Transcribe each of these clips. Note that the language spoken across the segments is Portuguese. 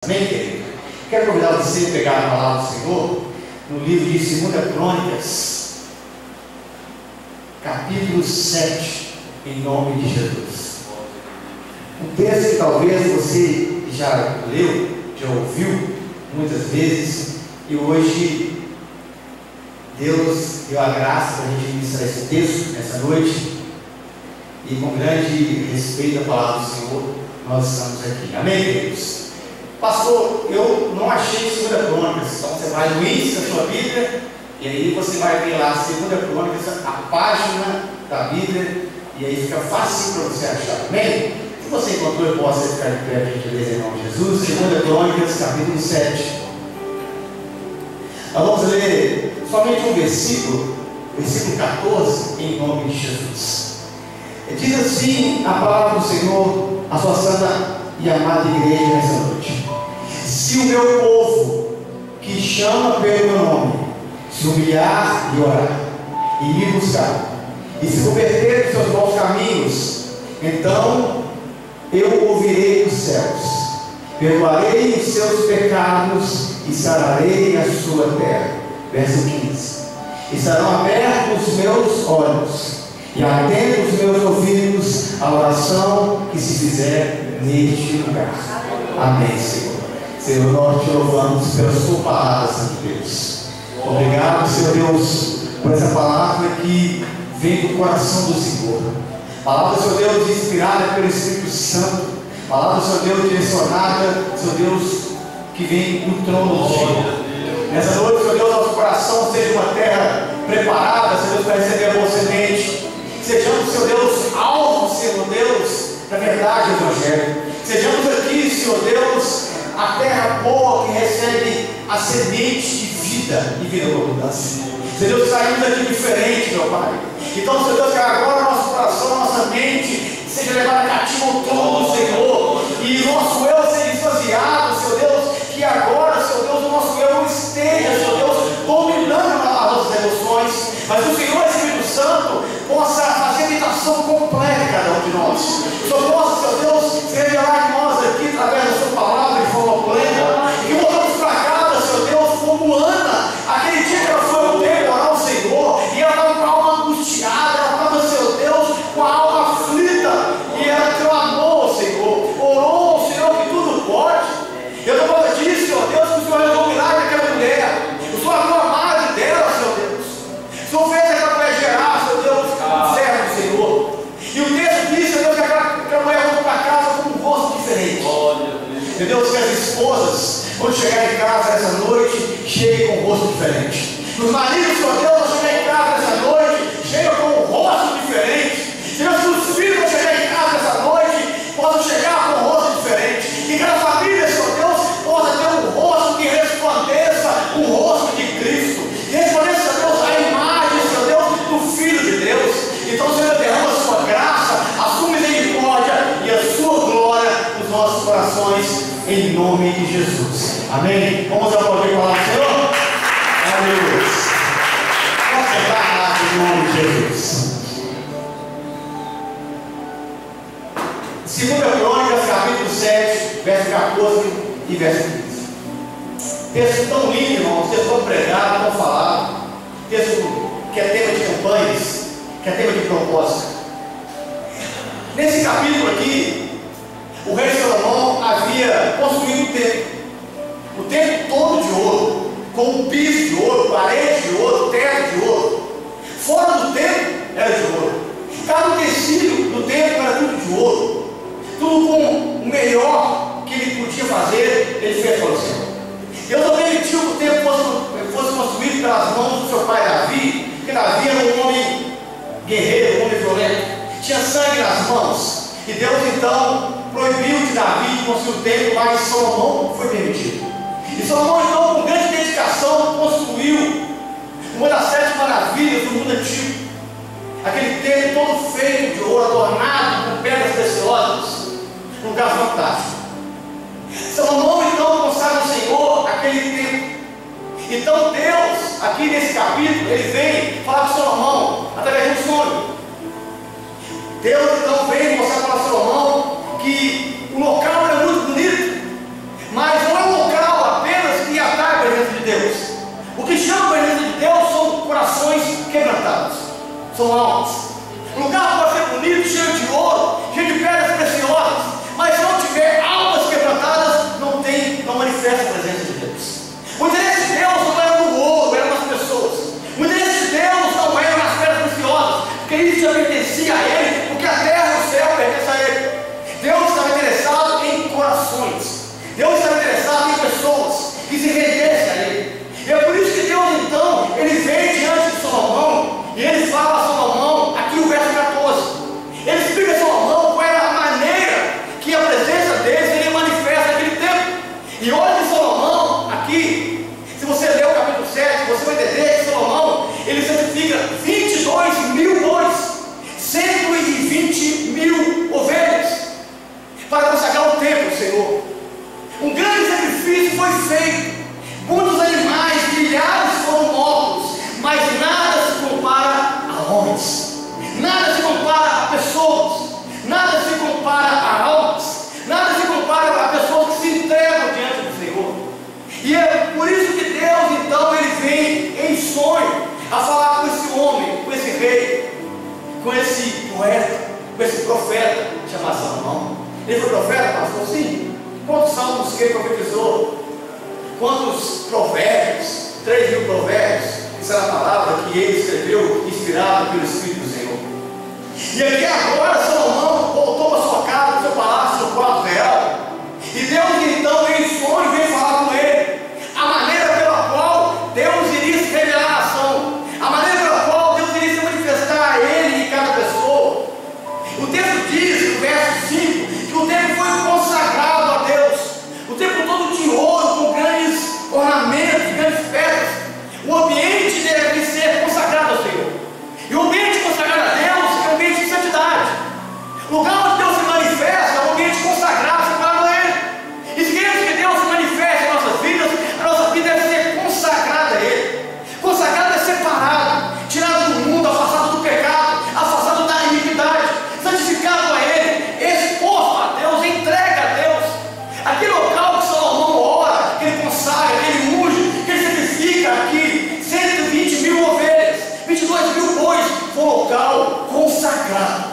Amém, querido? Quero convidar você a pegar a palavra do Senhor no livro de 2 Crônicas, capítulo 7, em nome de Jesus. Um texto que talvez você já leu, já ouviu muitas vezes, e hoje Deus deu a graça para a gente ministrar esse texto nessa noite, e com grande respeito à palavra do Senhor, nós estamos aqui. Amém, queridos? Pastor, eu não achei 2 Crônicas. Então você vai no índice da sua Bíblia e aí você vai ver lá 2 Crônicas, a página da Bíblia, e aí fica fácil para você achar. Amém? Se você encontrou, eu posso ficar de pé para a gente ler em nome de Jesus. 2 Crônicas, capítulo 7. Nós vamos ler somente um versículo 14, em nome de Jesus. Diz assim a palavra do Senhor, a sua santa e amada igreja nessa noite: se o meu povo, que chama pelo meu nome, se humilhar e orar, e me buscar, e se converter dos seus maus caminhos, então eu ouvirei dos céus, perdoarei os seus pecados e sararei a sua terra. Verso 15: estarão abertos os meus olhos e atentos os meus ouvidos à oração que se fizer neste lugar. Amém, Senhor. Senhor, nós te louvamos pela sua palavra, Santo Deus. Obrigado, Senhor Deus, por essa palavra que vem do coração do Senhor. Palavra, Senhor Deus, inspirada pelo Espírito Santo. Palavra, Senhor Deus, direcionada, Senhor Deus, que vem do trono do Senhor. Nessa noite, Senhor Deus, nosso coração seja uma terra preparada, Senhor Deus, para receber a boa semente. Sejamos, Senhor Deus, alvos, Senhor Deus, da verdade do Evangelho. Sejamos aqui, Senhor Deus, a terra boa que recebe a semente de vida e vida com abundância. Senhor Deus, saímos aqui diferente, meu Pai. Então, Senhor Deus, que agora nosso coração, nossa mente seja levada cativa ao trono do Senhor, e nosso eu seja esvaziado, Senhor Deus, que agora, Senhor Deus, o nosso eu não esteja, Senhor Deus, dominando as nossas emoções, mas o Senhor Espírito Santo possa fazer a habitação completa em cada um de nós. O Senhor possa, Senhor Deus, se revelar em nós aqui através da sua palavra de forma plena, e voltamos para casa, Senhor Deus, como Ana, aquele dia que ela foi ao templo orar ao Senhor, e ela estava com a alma angustiada, ela estava, Senhor Deus, com a alma aflita, e ela clamou ao Senhor, orou ao Senhor que tudo pode. Eu não vou dizer, Senhor Deus, que o Senhor resolveu o milagre daquela mulher, o Senhor abriu a madre dela, Senhor Deus, o Senhor fez aquela mulher gerar, Senhor Deus, servo do Senhor. E o texto diz, Senhor Deus, que aquela mulher voltou para casa com um rosto diferente. Meu Deus, que as esposas, quando chegarem em casa essa noite, cheguem com um rosto diferente. Os maridos, Senhor Deus, quando chegarem em casa essa noite, chegam com um rosto diferente. Senhor, se os filhos quando chegarem em casa essa noite, possam chegar com um rosto diferente. Que cada família, Senhor Deus, possa ter um rosto que resplandeça o rosto de Cristo. Que resplandeça, Senhor Deus, a imagem, Senhor Deus, do Filho de Deus. Então, Senhor, derrama a sua graça, a sua misericórdia e a sua glória nos nossos corações, em nome de Jesus. Amém? Vamos aplaudir a palavra do Senhor? Aleluia. Vamos cantar em nome de Jesus. 2 Crônicas, capítulo 7, verso 14 e verso 15. Texto tão lindo, irmãos, texto tão pregado, tão falado, texto que é tema de campanhas, que é tema de propósito. Nesse capítulo aqui, o rei Salomão havia construído o templo todo de ouro, com um piso de ouro, parede de ouro, teto de ouro. Fora do templo era de ouro. Cada utensílio do templo era tudo de ouro. Tudo com o melhor que ele podia fazer, ele fez para o Senhor. Deus não permitiu que o templo fosse construído pelas mãos do seu pai Davi, porque Davi era um homem guerreiro, um homem violento, tinha sangue nas mãos. E Deus então proibiu de Davi construir o templo, mas Salomão foi permitido. E Salomão então, com grande dedicação, construiu uma das 7 maravilhas do mundo antigo. Aquele templo todo feito de ouro, adornado com pedras preciosas, um lugar fantástico. Salomão então consagra ao Senhor aquele templo. Então Deus, aqui nesse capítulo, ele vem falar com Salomão através de um sonho. Deus então vem mostrar para Salomão que o local era muito bonito, mas não são almas. O lugar pode ser bonito, cheio de ouro, cheio de pedras preciosas, mas se não tiver almas quebrantadas, não manifesta a presença de Deus. O interesse de Deus não era no ouro, era nas pessoas. O interesse de Deus não era nas pedras preciosas, porque isso já pertencia a Ele, porque a terra e o céu pertencem a Ele. Deus estava interessado em corações. Deus estava interessado em pessoas que se rendessem a Ele. E é por isso que Deus, então, Ele vem diante de Salomão e Ele fala a Salomão, aqui o verso 14. Ele explica a Salomão qual era a maneira que a presença dele seria manifesta naquele tempo. E olha de Salomão, aqui, se você ler o capítulo 7, você vai entender que Salomão, ele santifica 22 mil bois, 120 mil ovelhas, para consagrar o templo do Senhor. Um grande sacrifício foi feito, muitos animais, milhares foram mortos, mas nada se compara a homens, nada se compara a pessoas, nada se compara a almas, nada se compara a pessoas que se entregam diante do Senhor. E é por isso que Deus, então, Ele vem em sonho a falar com esse homem, com esse rei, com esse poeta, com esse profeta chamado Salomão. Ele foi profeta, pastor? Sim. Quantos salmos que ele profetizou? Quantos provérbios? 3.000 provérbios. Isso era a palavra que ele escreveu, inspirado pelo Espírito do Senhor. E aqui agora Salomão voltou para sua casa, para seu palácio, seu quarto real. E Deus então em sonho vem falar com ele a maneira pela qual Deus iria se revelar à nação, a maneira pela qual Deus iria se manifestar a ele e cada pessoa. O texto diz, no verso 5, que o templo foi consagrado a Deus, o templo todo de ouro, com grandes ornamentos, grandes pedras. O ambiente deve ser consagrado ao Senhor. E o ambiente consagrado a Deus é um ambiente de santidade. O lugar onde Deus se manifesta é um ambiente consagrado, separado a Ele. E se queremos que Deus se manifeste em nossas vidas, a nossa vida deve ser consagrada a Ele. Consagrada é separado, tirado do mundo, afastado do pecado, afastado da iniquidade, santificado a Ele, exposto a Deus, entregue a Deus. Aquele local que Salomão ora, que ele consagra, que ele unge, que ele sacrifica aqui 120 mil ovelhas, 22 mil bois, foi um local consagrado.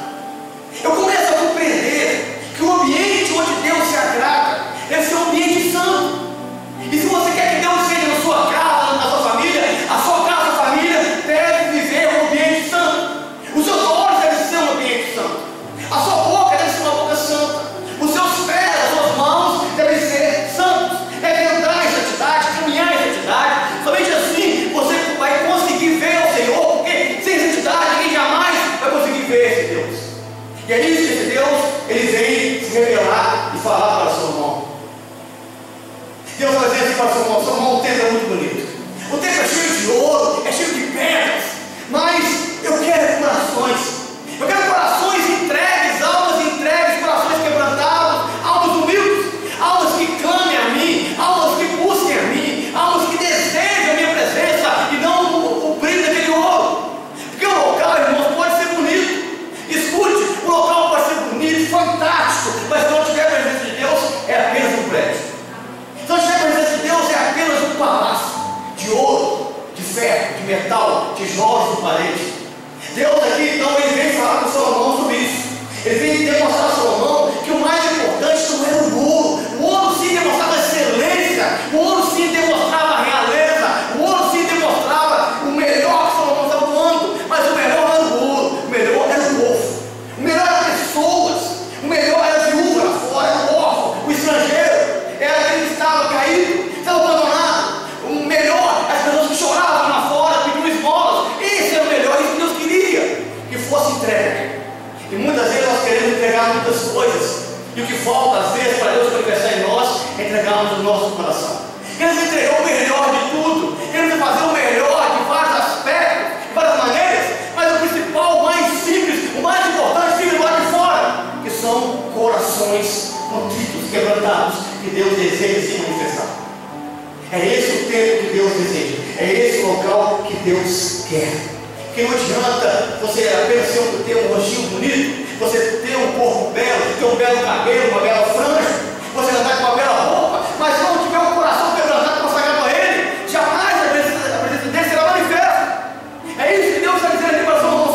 Eu começo a compreender que o ambiente onde Deus se agrada deve ser um ambiente santo. E se você quer que Deus seja na sua casa, na sua família, a sua casa, a família deve viver um ambiente santo. Os seus olhos devem ser um ambiente santo. A sua boca deve ser uma boca santa. Os seus pés, as suas mãos devem ser santos. Devem andar em santidade, caminhar em santidade. Somente assim você vai conseguir ver o Senhor, porque sem santidade ninguém jamais vai conseguir ver esse Deus. E é isso que esse Deus, ele vem se revelar e falar para Salomão. Deus vai dizer assim para Salomão: Salomão, o templo é muito bonito. O templo é cheio de ouro, é cheio de pedras, mas eu quero corações. Eu quero corações entregues, almas entregues, corações quebrantados, almas humildes, almas que clamem a mim, almas que busquem a mim, almas que desejam a minha presença e não o brilho daquele ouro. Porque o local, irmãos, pode ser bonito. Escute, o local pode ser bonito, fantástico, mas se não tiver a presença de Deus, é apenas um prédio. Se não tiver a presença de Deus, é apenas um palácio de ouro, de ferro, de metal, tijolos de parede. Deus aqui, então, ele vem falar com Salomão sobre isso. Ele vem demonstrar a Salomão que o mais importante não era o ouro. O ouro sim demonstrava excelência, o ouro sim demonstrava realeza, o ouro sim demonstrava o melhor que Salomão estava voando, mas o melhor não era o ouro, o melhor era o povo, o melhor era pessoas, o melhor era a viúva lá fora, era o órfão, o estrangeiro, era aquele que estava caído, estava abandonado. O melhor, as pessoas que choravam lá fora, pediam esmolas. Esse era o melhor, isso que Deus queria que fosse entregue. E muitas vezes nós queremos entregar muitas coisas, e o que falta às vezes para Deus manifestar em nós é entregarmos o nosso coração. Queremos entregar o melhor de tudo, queremos fazer o melhor de vários aspectos, de várias maneiras, mas o principal, o mais simples, o mais importante fica do lado de fora, que são corações contritos, quebrantados, que Deus deseja se manifestar. É esse o tempo que Deus deseja, é esse o local que Deus quer. Porque não adianta você apenas ter um rostinho bonito, você ter um corpo belo, ter um belo cabelo, uma bela franja, você andar com uma bela roupa, mas se não tiver um coração quebrantado, consagrado a Ele, jamais a presença dele será manifesta. É isso que Deus está dizendo aqui para Salomão.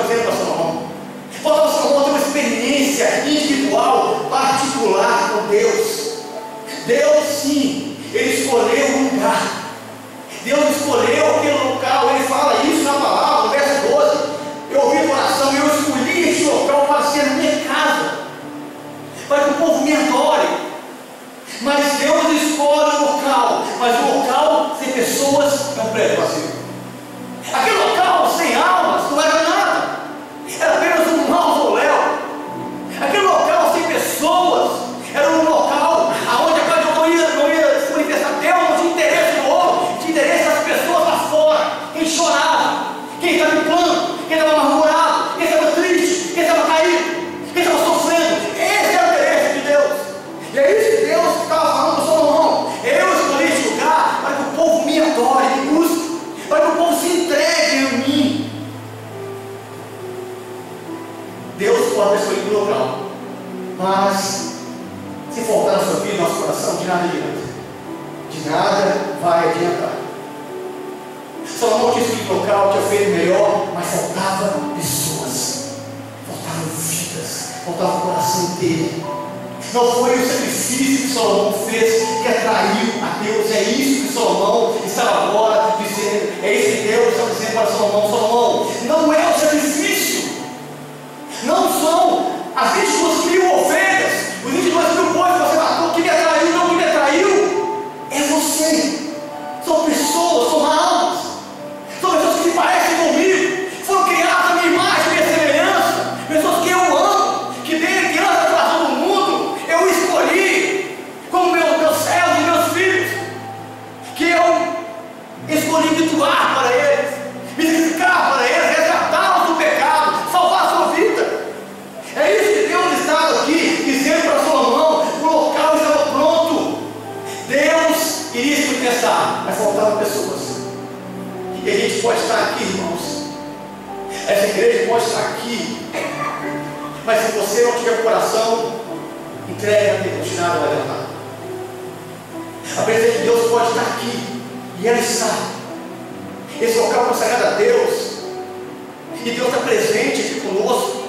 dizendo para Salomão. Falta para Salomão ter uma experiência individual, particular com Deus. Deus sim, Ele escolheu um lugar. Deus escolheu aquele local. Ele fala isso na palavra, no verso 12. Eu ouvi o coração, eu escolhi este local para ser a minha casa, para que o povo me adore. Mas Deus escolhe o local, mas o local sem pessoas completas, vazio. Aquele local sem almas não era nada, era apenas um mausoléu. Aquele local sem pessoas era um local onde a coisa não ia se manifestar. Deus não tinha interesse no homem, tinha interesse nas pessoas lá fora. Quem chorava, quem estava em plano, quem estava amargurado, quem estava triste, quem estava caído, quem estava sofrendo. Esse era o interesse de Deus. E é isso que Deus estava falando para Salomão. Eu escolhi este lugar para que o povo me adore, me busque, para que o povo se entregue a mim. Deus pode ter escolhido o local, mas se faltar na sua vida, no nosso coração, de nada adianta. De nada vai adiantar. Salomão tinha escolhido o local, tinha feito melhor, mas faltavam pessoas, faltavam vidas, faltava o coração dele. Não foi o sacrifício que Salomão fez que atraiu a Deus. É isso que Salomão estava agora dizendo. É isso que Deus está dizendo para Salomão. Salomão, não é o sacrifício, não são as 22.000 ovelhas, os 22.000 bois que você matou que me atraiu. Não, que me atraiu é você. São pessoas, são almas, são pessoas que se parecem comigo, foram criadas a minha imagem, a minha semelhança, pessoas que eu amo, que desde criança trazendo do mundo eu escolhi como meus céus e meus filhos, que eu escolhi me doar para eles, me sacrificar para eles, resgatá-los do pecado, salvar a sua vida. É isso que Deus estava aqui dizendo para Salomão. O local estava pronto, Deus iria se manifestar, mas faltavam pessoas. E a gente pode estar aqui, irmãos, essa igreja pode estar aqui, mas se você não tiver o coração entregue a Deus, nada vai levar. A presença de Deus pode estar aqui, e ela está. Esse local consagrado a Deus, e Deus está presente aqui conosco,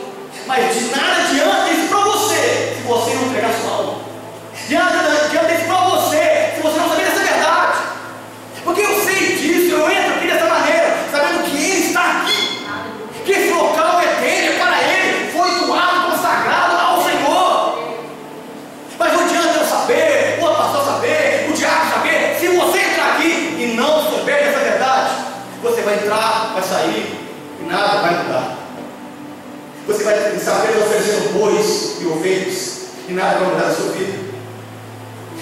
mas de nada adianta isso para você se você não entregar sua alma. De nada adianta isso para você se você não saber dessa verdade. Porque eu sei disso, eu entro aqui dessa maneira, sabendo que Ele está aqui, que esse local é dele, é para Ele, foi doado, consagrado ao Senhor. Mas não adianta eu saber, o pastor saber, o diabo saber. Se você entrar aqui e não souber dessa verdade, você vai entrar, vai sair e nada vai mudar. Você vai saber oferecendo bois e ovelhas e nada vai mudar na sua vida,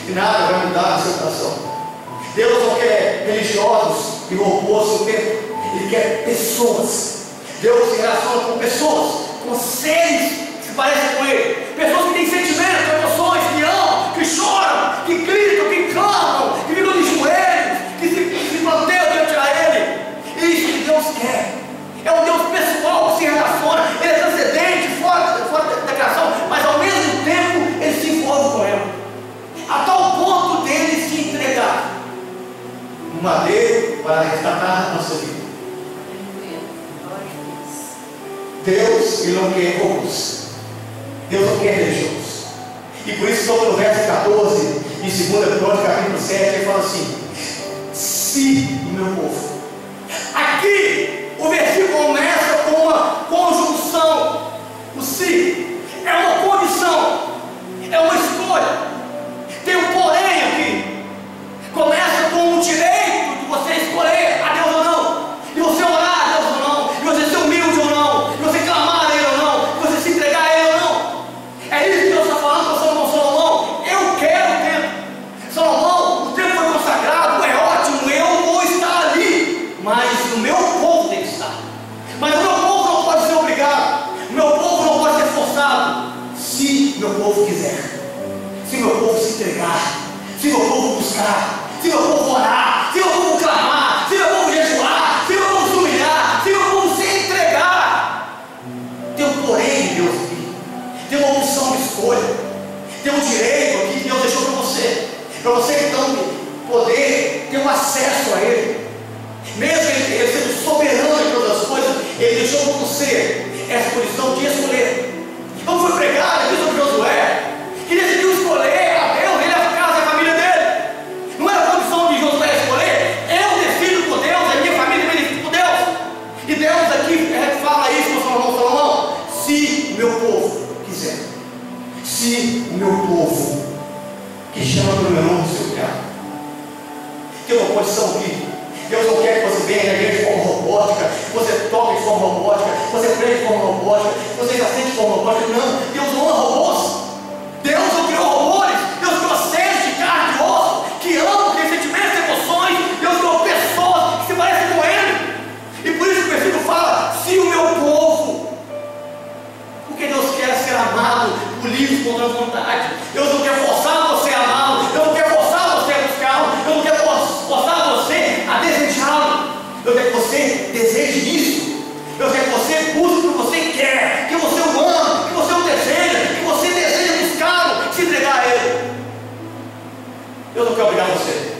e nada vai mudar no seu coração. Deus não quer religiosos e robôs no tempo, Ele quer pessoas. Deus se relaciona com pessoas, com seres que se parecem com Ele, pessoas que têm sentimentos, emoções, que amam, que choram, que gritam, que clamam, que ficam de joelhos, que se planteiam diante a Ele. Isso que Deus quer. É um Deus pessoal que se relaciona. Ele é transcendente, fora da criação, mas ao mesmo tempo Ele se envolve com ela, a tal ponto dele se entregar no madeiro para resgatar a nossa vida. Deus, Ele não quer robôs, Deus não quer religiosos. E por isso, sobre o verso 14, em 2 Crônicas, capítulo 7, ele fala assim: se o meu povo. Aqui, o versículo começa com uma conjunção. O se é uma condição, é uma escolha. Tem um porém aqui. Começa com o direito de você escolher a Deus ou não, de você orar a Deus ou não, de você ser humilde ou não, de você clamar a Ele ou não, de você se entregar a Ele ou não. É isso que Deus está falando para Salomão. Salomão, eu quero o tempo. Salomão, o tempo foi consagrado, é ótimo, eu vou estar ali, mas o meu povo tem que estar. Mas o meu povo não pode ser obrigado, o meu povo não pode ser forçado. Se meu povo quiser, se meu povo se entregar, se meu povo buscar, se meu povo orar, se meu povo clamar, se meu povo jejuar, se meu povo se humilhar, se meu povo se entregar. Tem um porém de Deus aqui, tem uma opção de escolha, tem um direito aqui que Deus deixou para você então poder ter um acesso a Ele. Mesmo Ele sendo soberano em todas as coisas, Ele deixou para você chama pelo meu nome, seu lugar. Tem uma posição aqui. Deus não quer que você venha na igreja de forma robótica, que você toque de forma robótica, que você pregue de forma robótica, que você assente de forma robótica. Não, Deus não ama robôs. Deus não criou robôs. Deus criou seres de carne e osso, que amam, que têm sentimentos e emoções. Deus criou pessoas que se parecem com Ele. E por isso que o versículo fala: se o meu povo, porque Deus quer ser amado por livre e espontânea vontade. Deus não quer forçar você a amá-lo. Deus não quer forçar você a buscá-lo. Deus não quer forçar você a desejá-lo. Deus quer que você deseje isso. Deus quer que você busque o que você quer, que você o ama, que você o deseja, que você deseja buscá-lo, se entregar a Ele. Deus não quer obrigar você.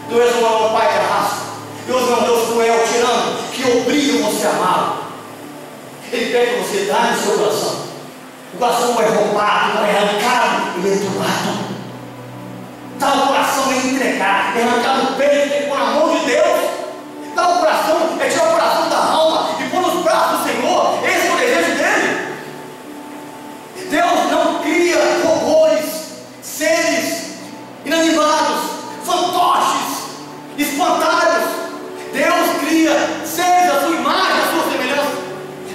Deus não é um pai que arrasta. Deus não é um Deus cruel, tirano, que obriga você a amá-lo. Ele pede que você dá no seu coração. O coração não é roubado, não é arrancado, ele é doado. Dá o coração é entregar, é arrancar do peito, é pôr na mão de Deus. Dá o coração, é tirar o coração da alma e pôr nos braços do Senhor. Esse é o desejo dele. Deus não cria robôs, seres inanimados, fantoches, espantalhos. Deus cria seres da sua imagem, da sua semelhança,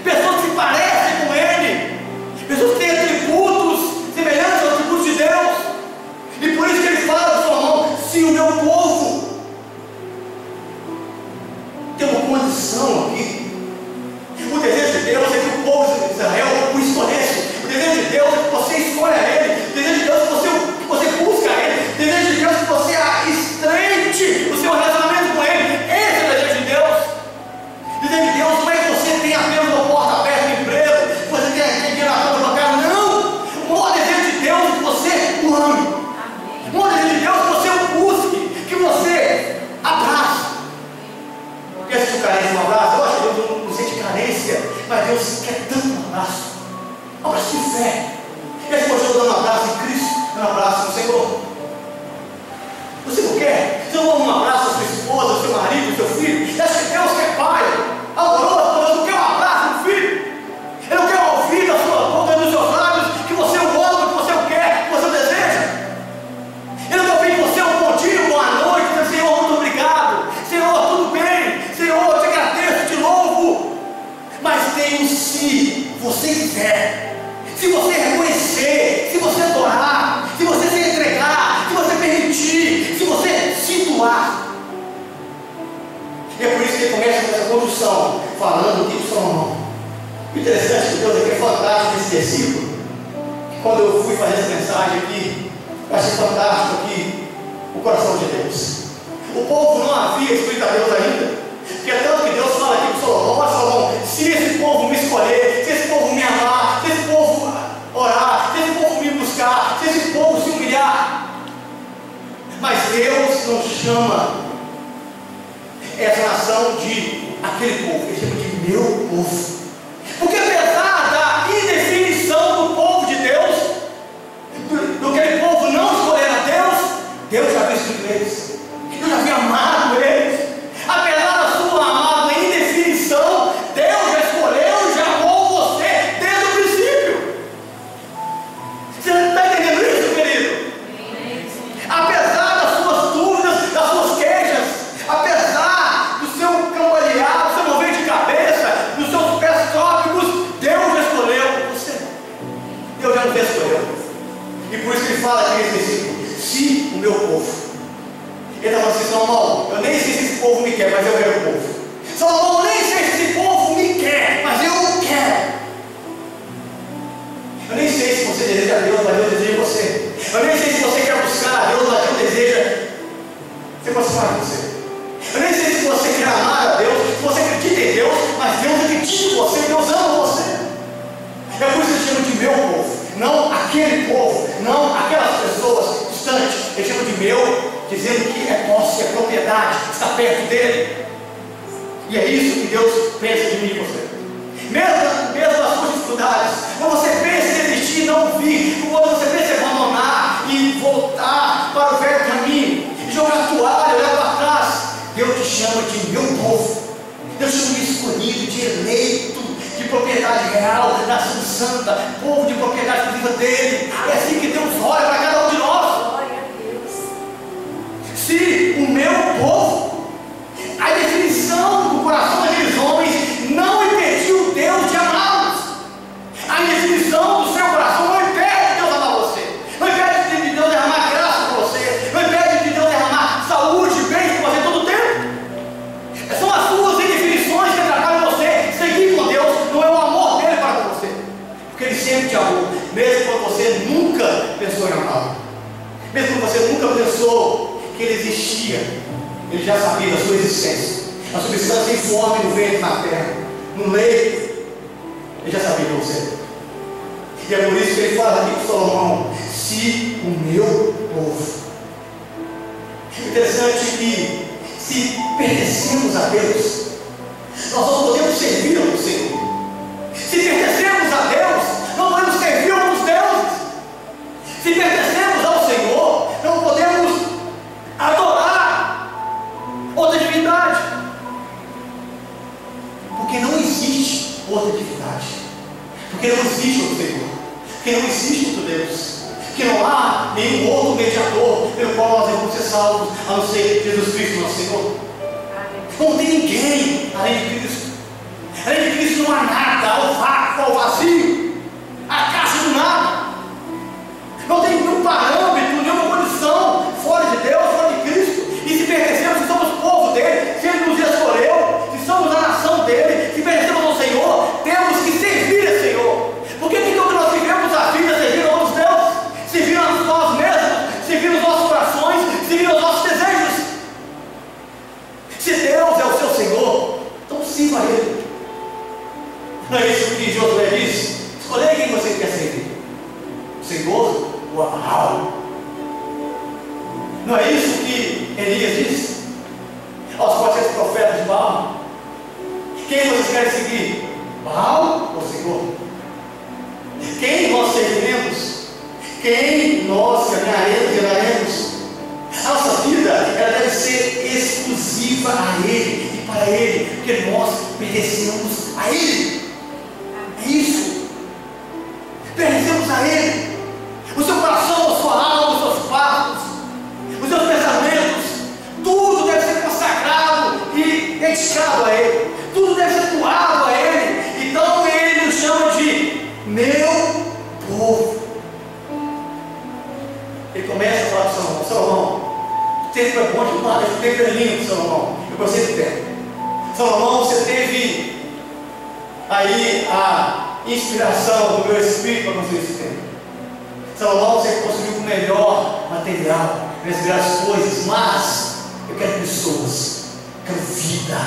pessoas que se parecem com Ele, pessoas que têm atributos semelhantes aos atributos de Deus. E por isso que Ele fala de sua mão: se o meu povo, tem uma condição aqui. O desejo de Deus é que o povo de Israel o escolhesse. O desejo de Deus é que você escolha Ele. O desejo de Deus é que você busca Ele. O desejo de Deus é que você estreite o seu relacionamento com Ele. Esse é o desejo de Deus. O desejo de Deus não é que você tenha apenas uma porta aberta no emprego, que você tenha dinheiro na conta bancária. Não! O maior desejo de Deus é que você o ame. O maior desejo de Deus é que você o busque, que você abrace. Quer sentir carência no abraço? Eu acho que Deus não sente carência, mas Deus quer tanto um abraço. Um abraço de fé. Quer que eu dando um abraço em Cristo, um abraço no Senhor. Você não quer? Você não ama um abraço à sua esposa, ao seu marido, ao seu filho? Acha que Deus quer pai, amoroso, Deus não quer um abraço do filho. Ele não quer ouvir da sua boca, dos seus lábios, que você o ama, que você o quer, que você o deseja. Ele não quer ouvir de você um bom dia, boa noite, dizer: Senhor, muito obrigado. Senhor, tudo bem. Senhor, eu te agradeço, te louvo. Mas tem um se você quiser. Se você reconhecer, se você adorar, se você se entregar, se você permitir, se você se doar. E é por isso que ele começa com essa condução, falando aqui de Salomão. O interessante de Deus aqui é fantástico nesse versículo. Quando eu fui fazer essa mensagem aqui, eu achei fantástico aqui o coração de Deus. O povo não havia escrito a Deus ainda. Porque é tanto que Deus fala aqui com Salomão: olha, Salomão, se esse povo me escolher, se esse povo me amar, se esse povo orar, se esse povo me buscar, se esse povo se humilhar. Mas Deus não chama essa nação de aquele povo, Ele chama de meu povo. Porque apesar da indefinição do povo de Deus, do que aquele povo não escolher a Deus, Deus já havia escolhido eles, Deus já havia amado eles. Apesar da sua amada indefinição, Deus já escolheu e já amou você desde o princípio. Você está entendendo isso, querido? Apesar das suas dúvidas, das suas queixas, apesar do seu cambalear, do seu mover de cabeça, dos seus pés tópicos, Deus já escolheu você. Deus já nos escolheu. E por isso que ele fala aqui nesse versículo: se o meu povo. Ele está falando assim: Salomão, eu nem sei se esse povo me quer, mas eu quero o povo. Salomão, eu nem sei se esse povo me quer, mas eu quero. Eu nem sei se você deseja a Deus, mas Deus deseja você. Eu nem sei se você quer buscar a Deus, mas Deus deseja se aproximar de você. Eu nem sei se você quer amar a Deus, se você acredita em Deus, mas Deus acredita em você, Deus ama você. É por isso que ele chama de meu povo, não aquele povo, não aquelas pessoas distantes. Ele chama de meu, dizendo que é posse, é propriedade, está perto dele. E é isso que Deus pensa de mim e você. Mesmo nas suas dificuldades, quando você pensa em desistir e não vir, quando você pensa em abandonar e voltar para o velho caminho, e jogar a toalha, olhar para trás, Deus te chama de meu povo. Deus te chama de escolhido, de eleito, de propriedade real, nação santa, povo de propriedade exclusiva dele. É assim que Deus olha para cada um de nós. meu povo. A definição do coração daqueles homens não impediu Deus de amá-los. A definição do seu coração não impede Deus amar você, não impede de Deus derramar graça para você, não impede de Deus derramar saúde, bem para você todo o tempo. São as suas definições que atrapalham você seguir com Deus, não é o amor dele para você, porque ele sempre te amou, mesmo quando você nunca pensou em amá-lo, mesmo quando você nunca pensou que ele existia, ele já sabia da sua existência, a substância informe no vento, na terra, no leito, ele já sabia de você. E é por isso que ele fala aqui com Salomão: se o meu povo. Interessante que, se pertencemos a Deus, nós não podemos servir ao Senhor. Se pertencemos a Deus, não podemos servir a outros deuses. Se pertencemos ao Senhor, não podemos adorar outra divindade, porque não existe outra divindade, porque não existe outro Senhor, porque não existe outro Deus, que não há nenhum outro mediador pelo qual nós devemos ser salvos, a não ser Jesus Cristo, nosso Senhor. Não tem ninguém além de Cristo. Além de Cristo não há nada, ao vácuo, ao vazio, a caixa do nada. Não tem nenhum parâmetro, nenhuma condição fora de Deus, fora de Cristo. E se pertencemos, se somos povo dele, se ele nos escolheu, se somos a nação dele, se pertencemos ao Senhor, temos que servir ao Senhor. Porque que nós vivemos a vida servindo a outros deuses, servindo a nós mesmos, servindo os nossos corações, servindo os nossos desejos? Se Deus é o seu Senhor, então sirva a Ele. Não é isso que Josué diz? Escolha quem você quer servir, o Senhor ou a Baal. Não é isso que Elias disse aos 400 profetas de Baal? Quem vocês querem seguir, Baal ou o Senhor? Quem nós serviremos? Quem nós ganharemos? A nossa vida, ela deve ser exclusiva a Ele e para Ele, porque nós pertencemos a Ele. É isso. Pertencemos a Ele. O seu coração, a sua alma, os seus passos, os seus pensamentos, tudo deve ser consagrado e dedicado a Ele. Tudo deve ser doado a Ele. Então Ele nos chama de meu povo. Ele começa a falar para Salomão: Salomão, o tempo é bom demais, o tempo é lindo, Salomão. Eu gostei do tempo. Salomão, você teve aí a inspiração do meu espírito para construir esse tempo. Salomão, você construiu com o melhor material, as melhores coisas, mas eu quero pessoas, eu quero vida,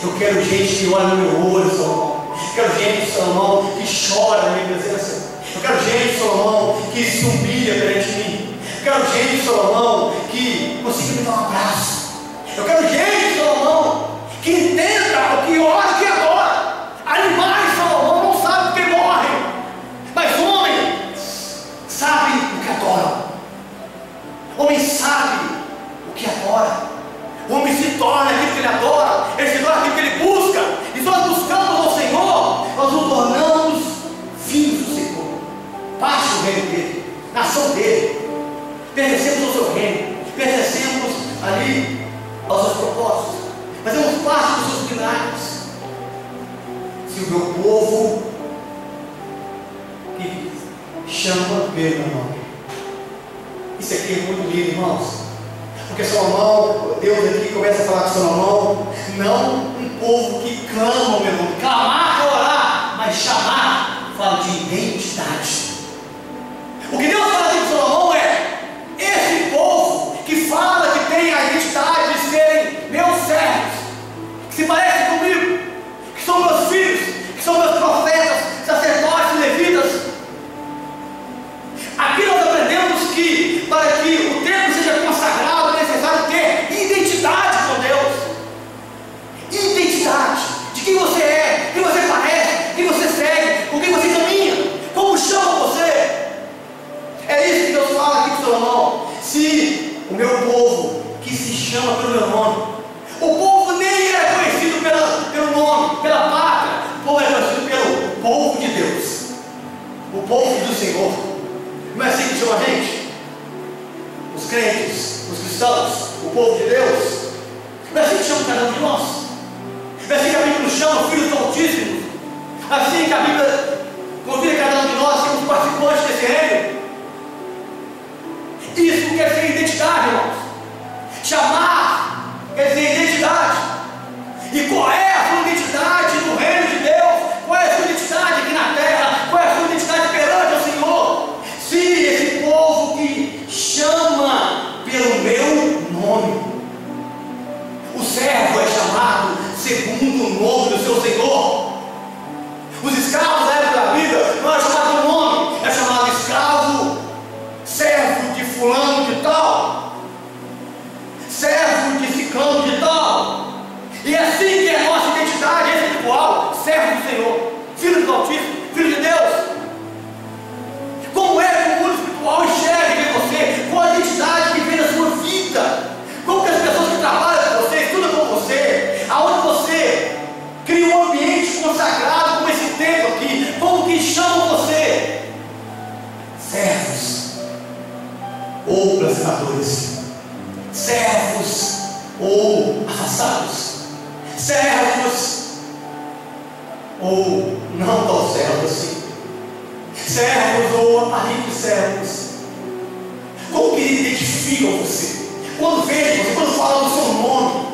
eu quero gente que olha no meu olho, Salomão. Eu quero gente, Salomão, que chora na minha presença. Eu quero gente, Salomão, que se humilha perante mim. Eu quero gente, Salomão, que consiga me dar um abraço. Eu quero gente, Salomão, que entenda o que ora e o que adora. Animais, Salomão, não sabem porque morrem, mas homens sabem o que adoram. Homem sabe o que adora. O homem se torna aquilo que ele adora, ele se torna aquilo que ele busca. E se nós buscamos ao Senhor, nós nos tornamos filhos do Senhor, parte do reino dele, nação dele. Pertencemos ao seu reino, pertencemos ali aos seus propósitos, fazemos parte dos seus milagres. Se o meu povo que chama pelo meu nome. Isso aqui é muito lindo, irmãos. Porque Salomão, Deus aqui começa a falar com Salomão, não um povo que clama o meu nome. Clamar é orar, mas chamar fala de identidade. O que Deus fala aqui com Salomão é: esse povo que fala que tem a identidade de serem meus servos, que se parecem comigo, que são meus filhos, que são meus profetas, sacerdotes e levitas. Aqui nós aprendemos que para que o tempo seja consagrado é necessário ter identidade com Deus. Identidade de quem você é, quem você parece, quem você segue, com quem você caminha, como chama você. É isso que Deus fala aqui com Salomão. Se o meu povo, que se chama pelo meu nome, o povo nem é conhecido pelo nome, pela pátria, o povo é conhecido pelo povo de Deus, o povo do Senhor. Não é assim que chama a gente? Os crentes, os cristãos, o o povo de Deus. Não é assim que chama cada um de nós. Não é assim que a Bíblia nos chama filhos do Altíssimo. Assim que a Bíblia convida cada um de nós a sermos participantes desse reino. Isso quer dizer identidade, irmãos. Chamar quer dizer identidade. E qual é a sua identidade no reino de Deus? Qual é a sua identidade aqui na terra? Qual é a sua identidade perante o Senhor? Se esse povo que chama pelo meu nome. O servo é chamado segundo o nome do seu Senhor. Os escravos da época da Bíblia não é chamado pelo nome, é chamado escravo, servo de fulano de tal, servo de ciclano de tal. E assim que é a nossa identidade espiritual, servo do Senhor, filho do Altíssimo, filho de Deus. Como é que o mundo espiritual enxerga em você? Qual a identidade que vem na sua vida? Como que as pessoas que trabalham com você, estudam com você, aonde você cria um ambiente consagrado como esse templo aqui, como que chamam você? Servos ou blasfemadores, servos ou afastados, servos ou não tão servos assim, servos ou aparentes servos. Como que eles identificam você? Quando vejam você, quando falam do seu nome,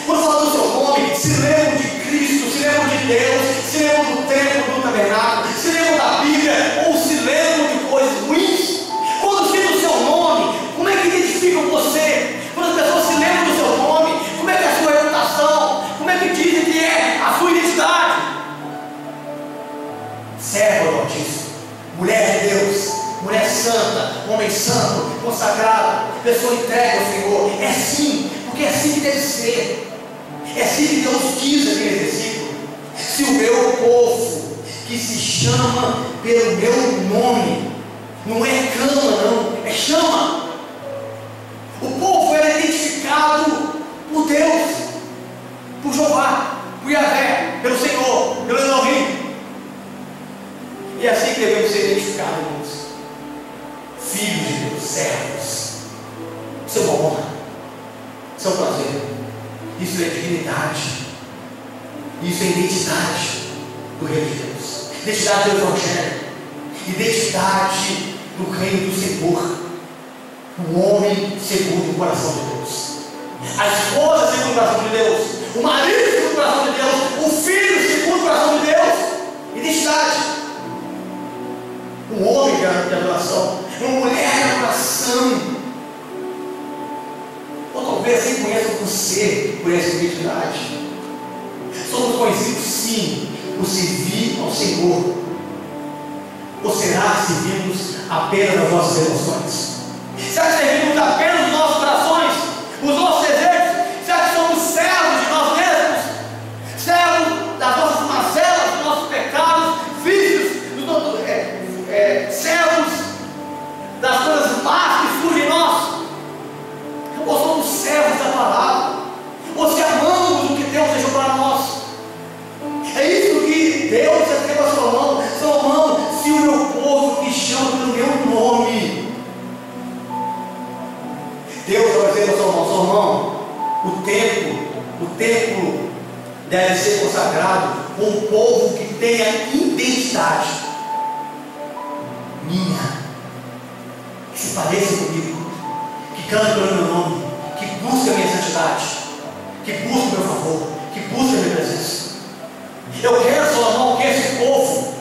quando falam do seu nome, se lembram de Cristo, se lembram de Deus, se lembram do templo, do tabernáculo, se lembram da Bíblia, ou se lembram de coisas ruins. Quando citam o seu nome, como é que identificam você? Quando as pessoas se lembram do seu nome, como é que é a sua reputação? Como é que dizem que é a sua identidade? Servo do Altíssimo, mulher de Deus, mulher santa, homem santo, consagrado, pessoa entregue ao Senhor. É assim, porque é assim que deve ser. É assim que Deus diz naquele versículo: se o meu povo, que se chama pelo meu nome, não é cama não, é chama. O povo era identificado por Deus, por Jeová, por Yahvé, pelo Senhor, pelo Elohim. E é assim que devemos ser identificados, irmãos. Filhos de Deus, servos. Isso é uma honra, isso é um prazer, isso é dignidade, isso é identidade do reino de Deus, identidade do Evangelho, identidade do reino do Senhor, o homem segundo o coração de Deus, a esposa segundo o coração de Deus, o marido segundo o coração de Deus, o filho segundo o coração de Deus, identidade. Um homem de adoração, uma mulher de adoração. Ou talvez nem conheça você por essa identidade. Somos conhecidos sim por servir ao Senhor. Ou será que servimos apenas nas nossas emoções? Será que servimos apenas nos nossos corações, os nossos desejos? Será que somos servos de nós mesmos? Servos das nossas mazelas, dos nossos pecados, vícios, servos das coisas más que surgem em nós? Ou somos servos da palavra? Ou se amamos o que Deus deixou para nós? É isso que Deus escreveu a Salomão: Salomão, se o meu povo que chama pelo meu nome. Deus vai dizer para Salomão: Salomão, o templo deve ser consagrado com um povo que tenha identidade minha, que se pareça comigo, que cante pelo meu nome, que busque a minha santidade, que busque o meu favor, que busque a minha presença. Eu quero, Salomão, que esse povo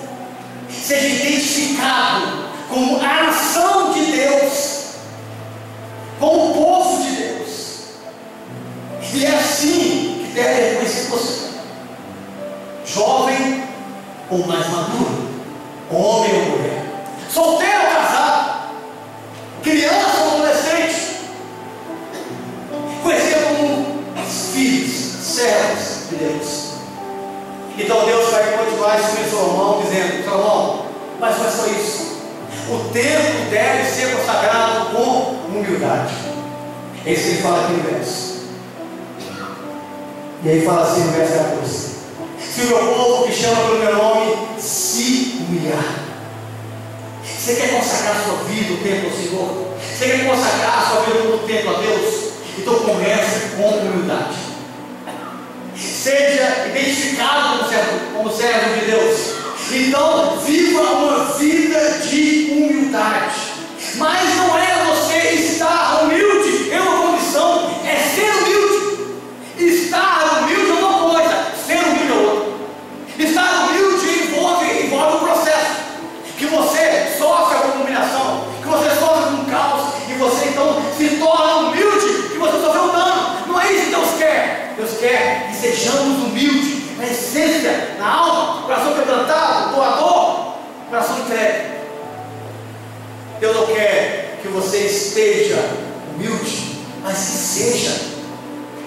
seja identificado como a nação de Deus, como o povo de Deus. E é assim que deve reconhecer você, jovem ou mais maduro, homem ou mulher, solteiro ou casado, criança ou adolescente, conhecer como filhos, servos de Deus. Então Deus vai continuar instruindo Salomão, dizendo: Salomão, mas não é só isso. O templo deve ser consagrado com humildade. É isso que ele fala aqui no verso. E aí fala assim no verso 14: se o meu povo que chama pelo meu nome se humilhar. Você quer consagrar a sua vida, o templo ao Senhor? Você quer consagrar a sua vida no templo a Deus? Então comece com humildade. Seja identificado como servo de Deus. Então viva uma vida de humildade. Mas não é você estar humilde em uma condição, é ser humilde. Estar humilde é uma coisa, ser humilde é outra. Estar humilde envolve um processo que você sofre alguma humilhação, que você sofre algum caos, e você então se torna humilde, que você sofreu um dano. Não é isso que Deus quer. Deus quer que sejamos humildes na essência, na alma, coração quebrantado, doador, coração entregue. Deus não quer que você esteja humilde, mas que seja,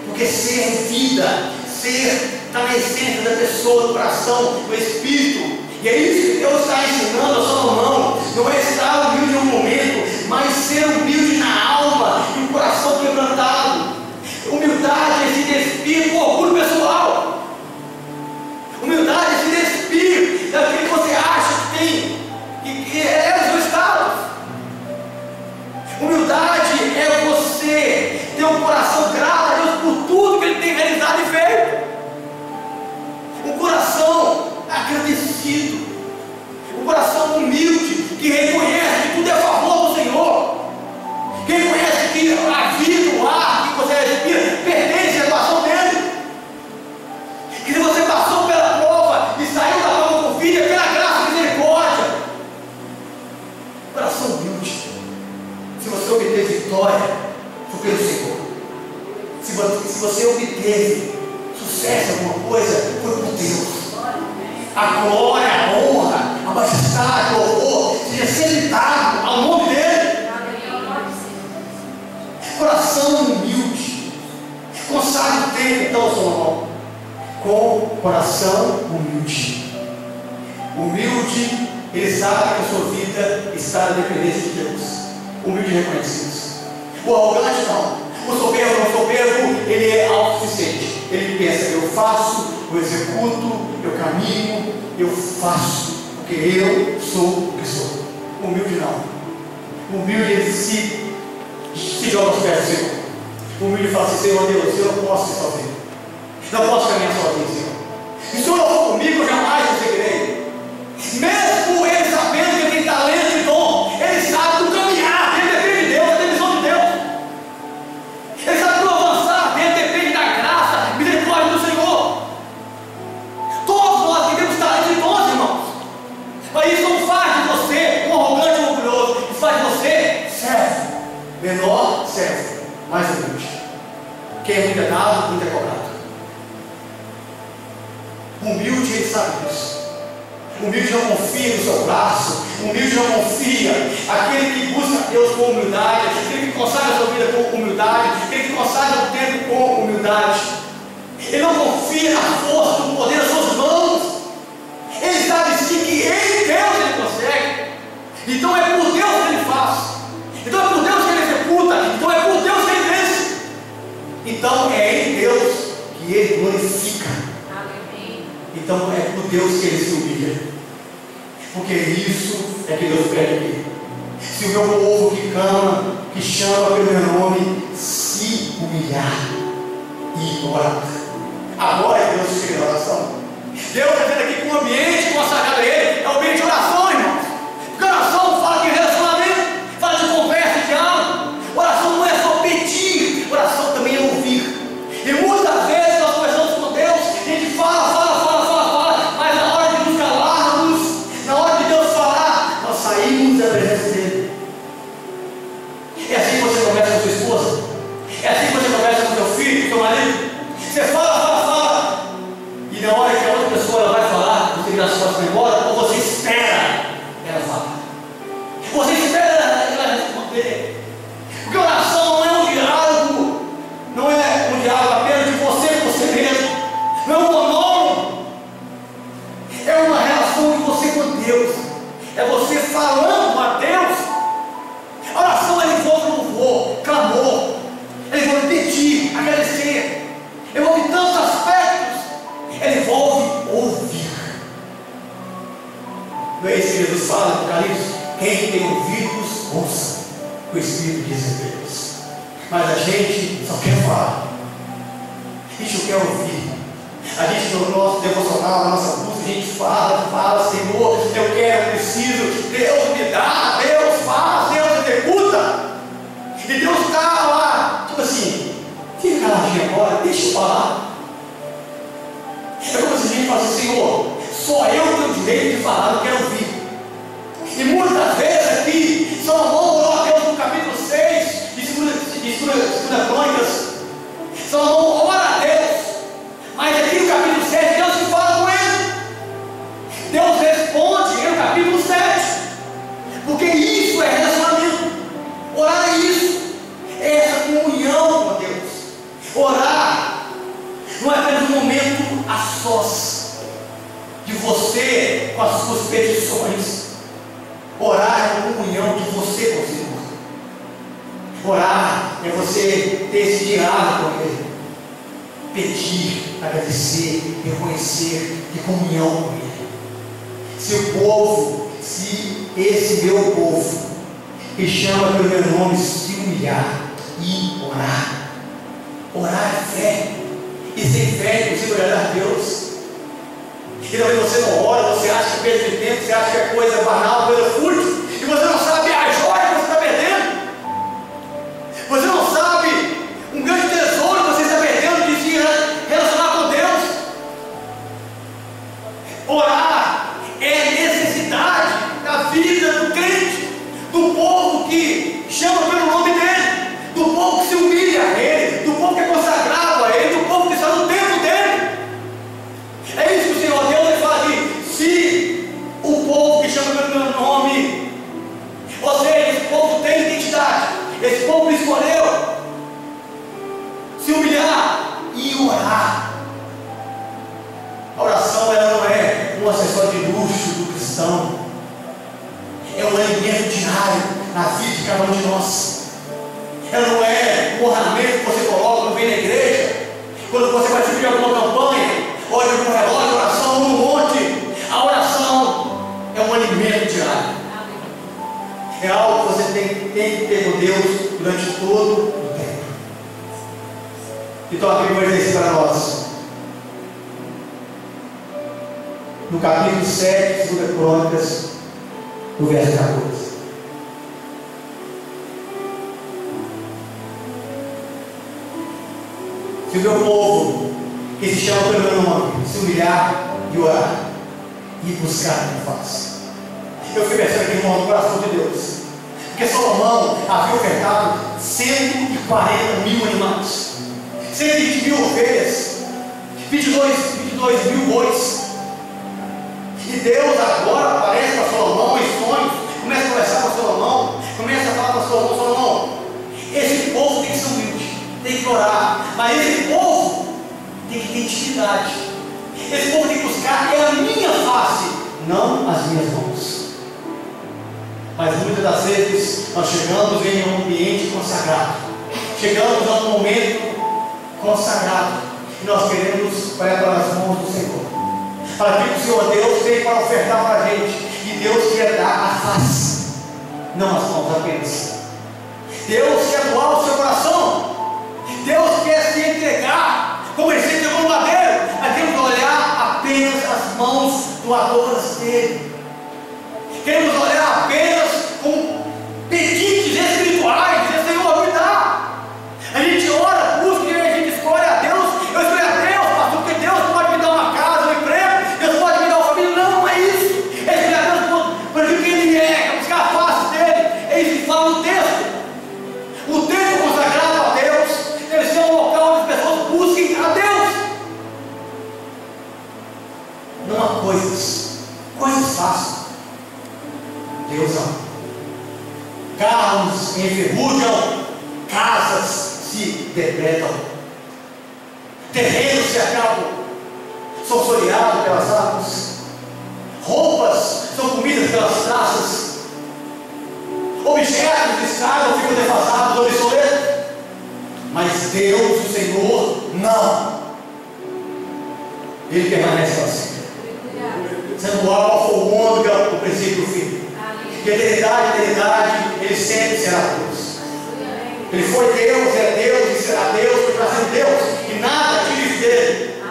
porque ser é vida, ser está na essência da pessoa, do coração, do espírito. E é isso que Deus está ensinando a Salomão. Não é estar humilde em um momento, mas ser humilde na alma e o coração quebrantado. Humildade é se despir do orgulho pessoal. Humildade é se despir daquilo que você acha que tem, que é o seu estado. Humildade é você ter um coração grato a Deus por tudo que Ele tem realizado e feito. Um coração agradecido, um coração humilde, que reconhece que tudo é favor do Senhor, que reconhece que a vida, o ar que você respira, pertence à doação dele, que se você passou pela prova e saiu da prova com vida, pela graça e misericórdia. Coração humilde. Se você obteve vitória, foi pelo Senhor. Se você obteve sucesso em alguma coisa, foi por Deus. A glória, a honra, a majestade, o louvor seja sempre dado ao nome dele. Coração humilde. Consagre o tempo, então, Salomão, com coração humilde. Humilde, ele sabe que a sua vida está na dependência de Deus. Humilde e reconhecido. O arrogante não. O soberbo, ele é autossuficiente. Ele pensa, eu faço, eu executo, eu caminho, eu faço, porque eu sou o que sou. O humilde não. O humilde, ele se joga aos pés do Senhor. O humilde fala assim, Senhor Deus, eu não posso ir sozinho. Não posso caminhar sozinho, Senhor. Se o Senhor não for comigo, eu jamais conseguirei. Mesmo ele sabendo que ele tem talento e dom, ele sabe do caminhar, ele depende de Deus, da divisão de Deus. Ele sabe do avançar, ele depende da graça, misericórdia do Senhor. Todos nós temos talento e dons, irmãos. Mas isso não faz de você um arrogante ou orgulhoso. Isso faz de você servo. Menor servo, mais humilde. Quem é muito é dado, muito é cobrado. Humilde, ele sabe disso. Humilde não confia no seu braço. Humilde não confia. Aquele que busca Deus com humildade, aquele que consagra a sua vida com humildade, aquele que consagra o tempo com humildade. Ele não confia na força do poder das suas mãos. Ele sabe sim que em Deus ele consegue. Então é por Deus que ele faz. Então é por Deus que ele executa. Então é por Deus que ele vence. Então é em Deus que ele glorifica. Então é por Deus que ele se humilha. Porque isso é que Deus pede aqui. Se o meu povo que clama, que chama pelo meu nome, se humilhar e orar. Agora é Deus que chega na oração. Deus está dizendo aqui que o ambiente consagrado a Ele é o ambiente de oração, irmãos. Porque oração fala de relacionamento, fala de conversa, de diálogo. Oração não é só pedir, oração também é ouvir. E muitas vezes nós conversamos com Deus, a gente fala, mas na hora de nos calarmos, na hora de Deus falar, nós saímos da presença dele. É assim que você conversa com sua esposa? É assim que você conversa com seu filho, com seu marido? Você fala, e na hora que a outra pessoa ela vai falar, você vira as costas e vai embora, ou você espera ela falar? Você espera ela responder. Porque oração não é um diálogo, não é um diálogo apenas de você com você mesmo, não é um monólogo, é uma relação de você com Deus, é você falando a Deus. A oração ela envolve louvor, clamor, ela envolve pedir, agradecer, envolve tantos aspectos, ela envolve ouvir. Não é isso que Jesus fala no Apocalipse? Quem tem ouvidos, ouça o Espírito diz a Deus. Mas a gente só quer falar. A gente não quer ouvir. A gente no nosso devocional, na nossa busca, a gente fala, Senhor, eu quero, eu preciso, Deus me dá, Deus faz, Deus executa. E Deus está lá, tipo assim, fica caladinho agora, deixa eu falar. É como se a gente falasse, Senhor, só eu tenho o direito de falar, eu quero ouvir. E muitas vezes aqui, Salomão orou a Deus no capítulo 6 de 2 Crônicas. Salomão ora a Deus, mas aqui no capítulo 7, Deus que fala com ele. Deus responde no capítulo 7, porque isso é relacionamento. Orar é isso, é essa comunhão com Deus. Orar não é apenas um momento a sós de você com as suas petições. Orar é uma comunhão de você com o Senhor. Orar é você ter esse diálogo com Ele, pedir, agradecer, reconhecer, ter comunhão com Ele. Se esse meu povo, que chama pelo meu nome, se humilhar e orar. Orar é fé. E sem fé é impossível agradar a Deus. E talvez você não ora, você acha que perde de tempo, você acha que é coisa banal, coisa fútil, e você não sabe a joia que você está perdendo. Você não sabe um grande tesouro que você está perdendo de se relacionar com Deus. Orar é necessidade da vida do crente, do povo que chama pelo nome dele, do povo que se humilha a ele, do povo que é consagrado a ele, do povo que está no tempo dele. É isso que o Senhor Deus ele fala aqui. Se o povo que chama pelo meu nome, ou seja, esse povo tem identidade, esse povo me escolheu, se humilhar e orar. A oração ela não é um acessório de luxo do cristão, é um alimento diário na vida de cada um de nós. Ela não é um ornamento que você coloca quando vem na igreja, quando você participa de alguma campanha, ou de algum relógio de oração, ou um monte. A oração é um alimento diário. É algo que você tem que ter com Deus durante todo o tempo. Então aqui um exercício para nós. No capítulo 7, 2 Crônicas, no verso 14. Se o meu povo, que se chama pelo meu nome, se humilhar e orar, e buscar a minha face. Eu fui pensando aqui, irmão, no coração de Deus. Porque Salomão havia ofertado 140 mil animais, 120 mil ovelhas, 22 mil bois. E Deus agora aparece para Salomão em sonhos, começa a conversar com Salomão, começa a falar para Salomão: Salomão, esse povo tem que ser humilde, tem que orar, mas esse povo tem que ter intimidade. Esse povo tem que buscar a minha face, não as minhas mãos. Mas muitas das vezes nós chegamos em um ambiente consagrado, chegamos a um momento consagrado, e nós queremos olhar para as mãos do Senhor, para que o Senhor Deus tem para ofertar para a gente, e Deus quer dar a face, não as mãos apenas. Deus quer doar o seu coração, Deus quer se entregar, como ele se entregou no madeiro, mas temos que olhar apenas as mãos doadoras dele. Queremos olhar apenas com pedidos espirituais, dizer: Senhor, me dá. A gente ora, busca, e a gente escolhe a Deus. Eu escolho a Deus, pastor, porque Deus pode me dar uma casa, um emprego, Deus pode me dar uma família. Não é isso. É escolher a Deus por aquilo que Ele é, buscar a face dele. É isso que fala no texto. O tempo consagrado a Deus deve ser um local onde as pessoas busquem a Deus. Não há coisas fáceis. Deus ama. Carros enferrujam, casas se depredam, terrenos se acabam, são folheados pelas árvores, roupas são comidas pelas traças, objetos descartam, ficam defasados, obsoletos. Mas Deus, o Senhor, não. Ele permanece assim. Sendo alfa, o ômega, o princípio e o fim. De eternidade, Ele sempre será Deus. Ele foi Deus, é Deus e será Deus, porque vai ser Deus, e nada tire dele.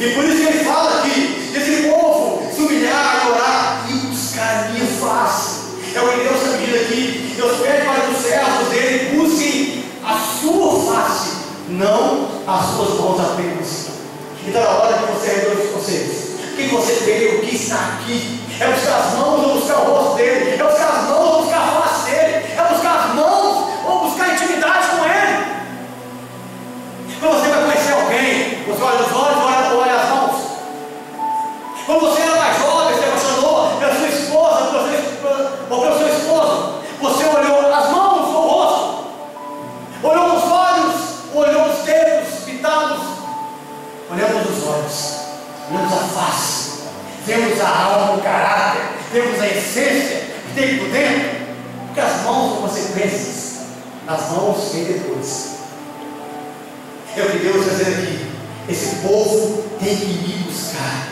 E por isso que ele fala aqui, esse povo se humilhar, adorar e buscar a minha face. É o que Deus está pedindo aqui. Deus pede para que os servos dele busquem a sua face, não as suas mãos apenas. Então é hora de você resolver vocês. O que você veio, o que está aqui? É buscar as mãos ou buscar o rosto dele? É buscar as mãos ou buscar a face dele? É buscar as mãos ou buscar intimidade com ele? Quando você vai conhecer alguém, você olha os olhos ou olha as mãos? Quando você era mais jovem, você apaixonou pela sua esposa ou pelo seu esposo, você olhou as mãos ou o rosto? Olhou os olhos ou olhou os dedos pintados? Olhamos os olhos, olhamos a face, vemos a alma, o caráter, vemos a essência que tem por dentro, porque as mãos são consequências, as mãos vêm depois. É o que Deus está dizendo aqui. Esse povo tem que me buscar,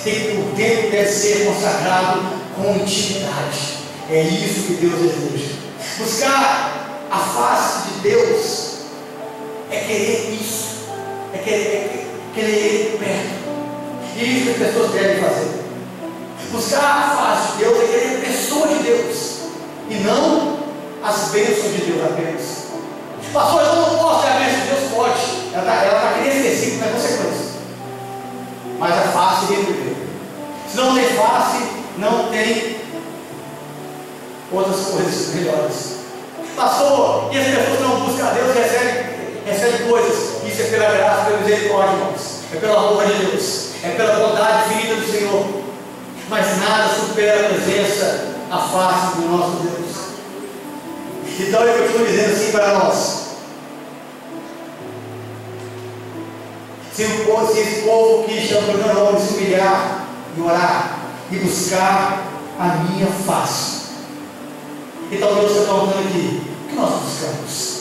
tem que o tempo deve ser consagrado com intimidade. É isso que Deus deseja. Buscar a face de Deus é querer isso, é querer Ele perto. E isso que as pessoas devem fazer. Buscar a face de Deus é querer a pessoa de Deus e não as bênçãos de Deus apenas. Pastor, eu não posso ter a bênção de Deus? Pode. Ela está querendo específico na consequência. Mas a face vem primeiro. Se não tem face, não tem outras coisas melhores. Pastor, e as pessoas que não buscam a Deus recebem coisas. Isso é pela graça, pela misericórdia, irmãos. É pelo amor de Deus. É pela bondade infinita do Senhor. Mas nada supera a presença, a face do nosso Deus. Então eu continuo dizendo assim para nós. Se esse povo que chama o meu nome se humilhar e orar e buscar a minha face. Então Deus está perguntando aqui, o que nós buscamos?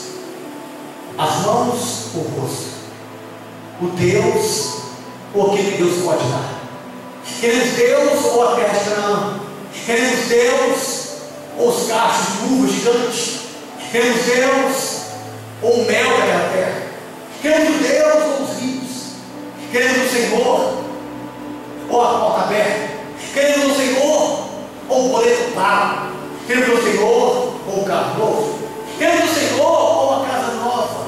As mãos ou o rosto? O Deus ou aquilo que Deus pode dar? Queremos Deus ou a terra de Canaã? Queremos Deus ou os cachos de uva gigantes? Queremos Deus ou o mel daquela terra? Queremos Deus ou os rios? Queremos o Senhor ou a porta aberta? Queremos o Senhor ou o boleto pago? Queremos o Senhor ou o carro novo? Queremos o Senhor ou a casa nova?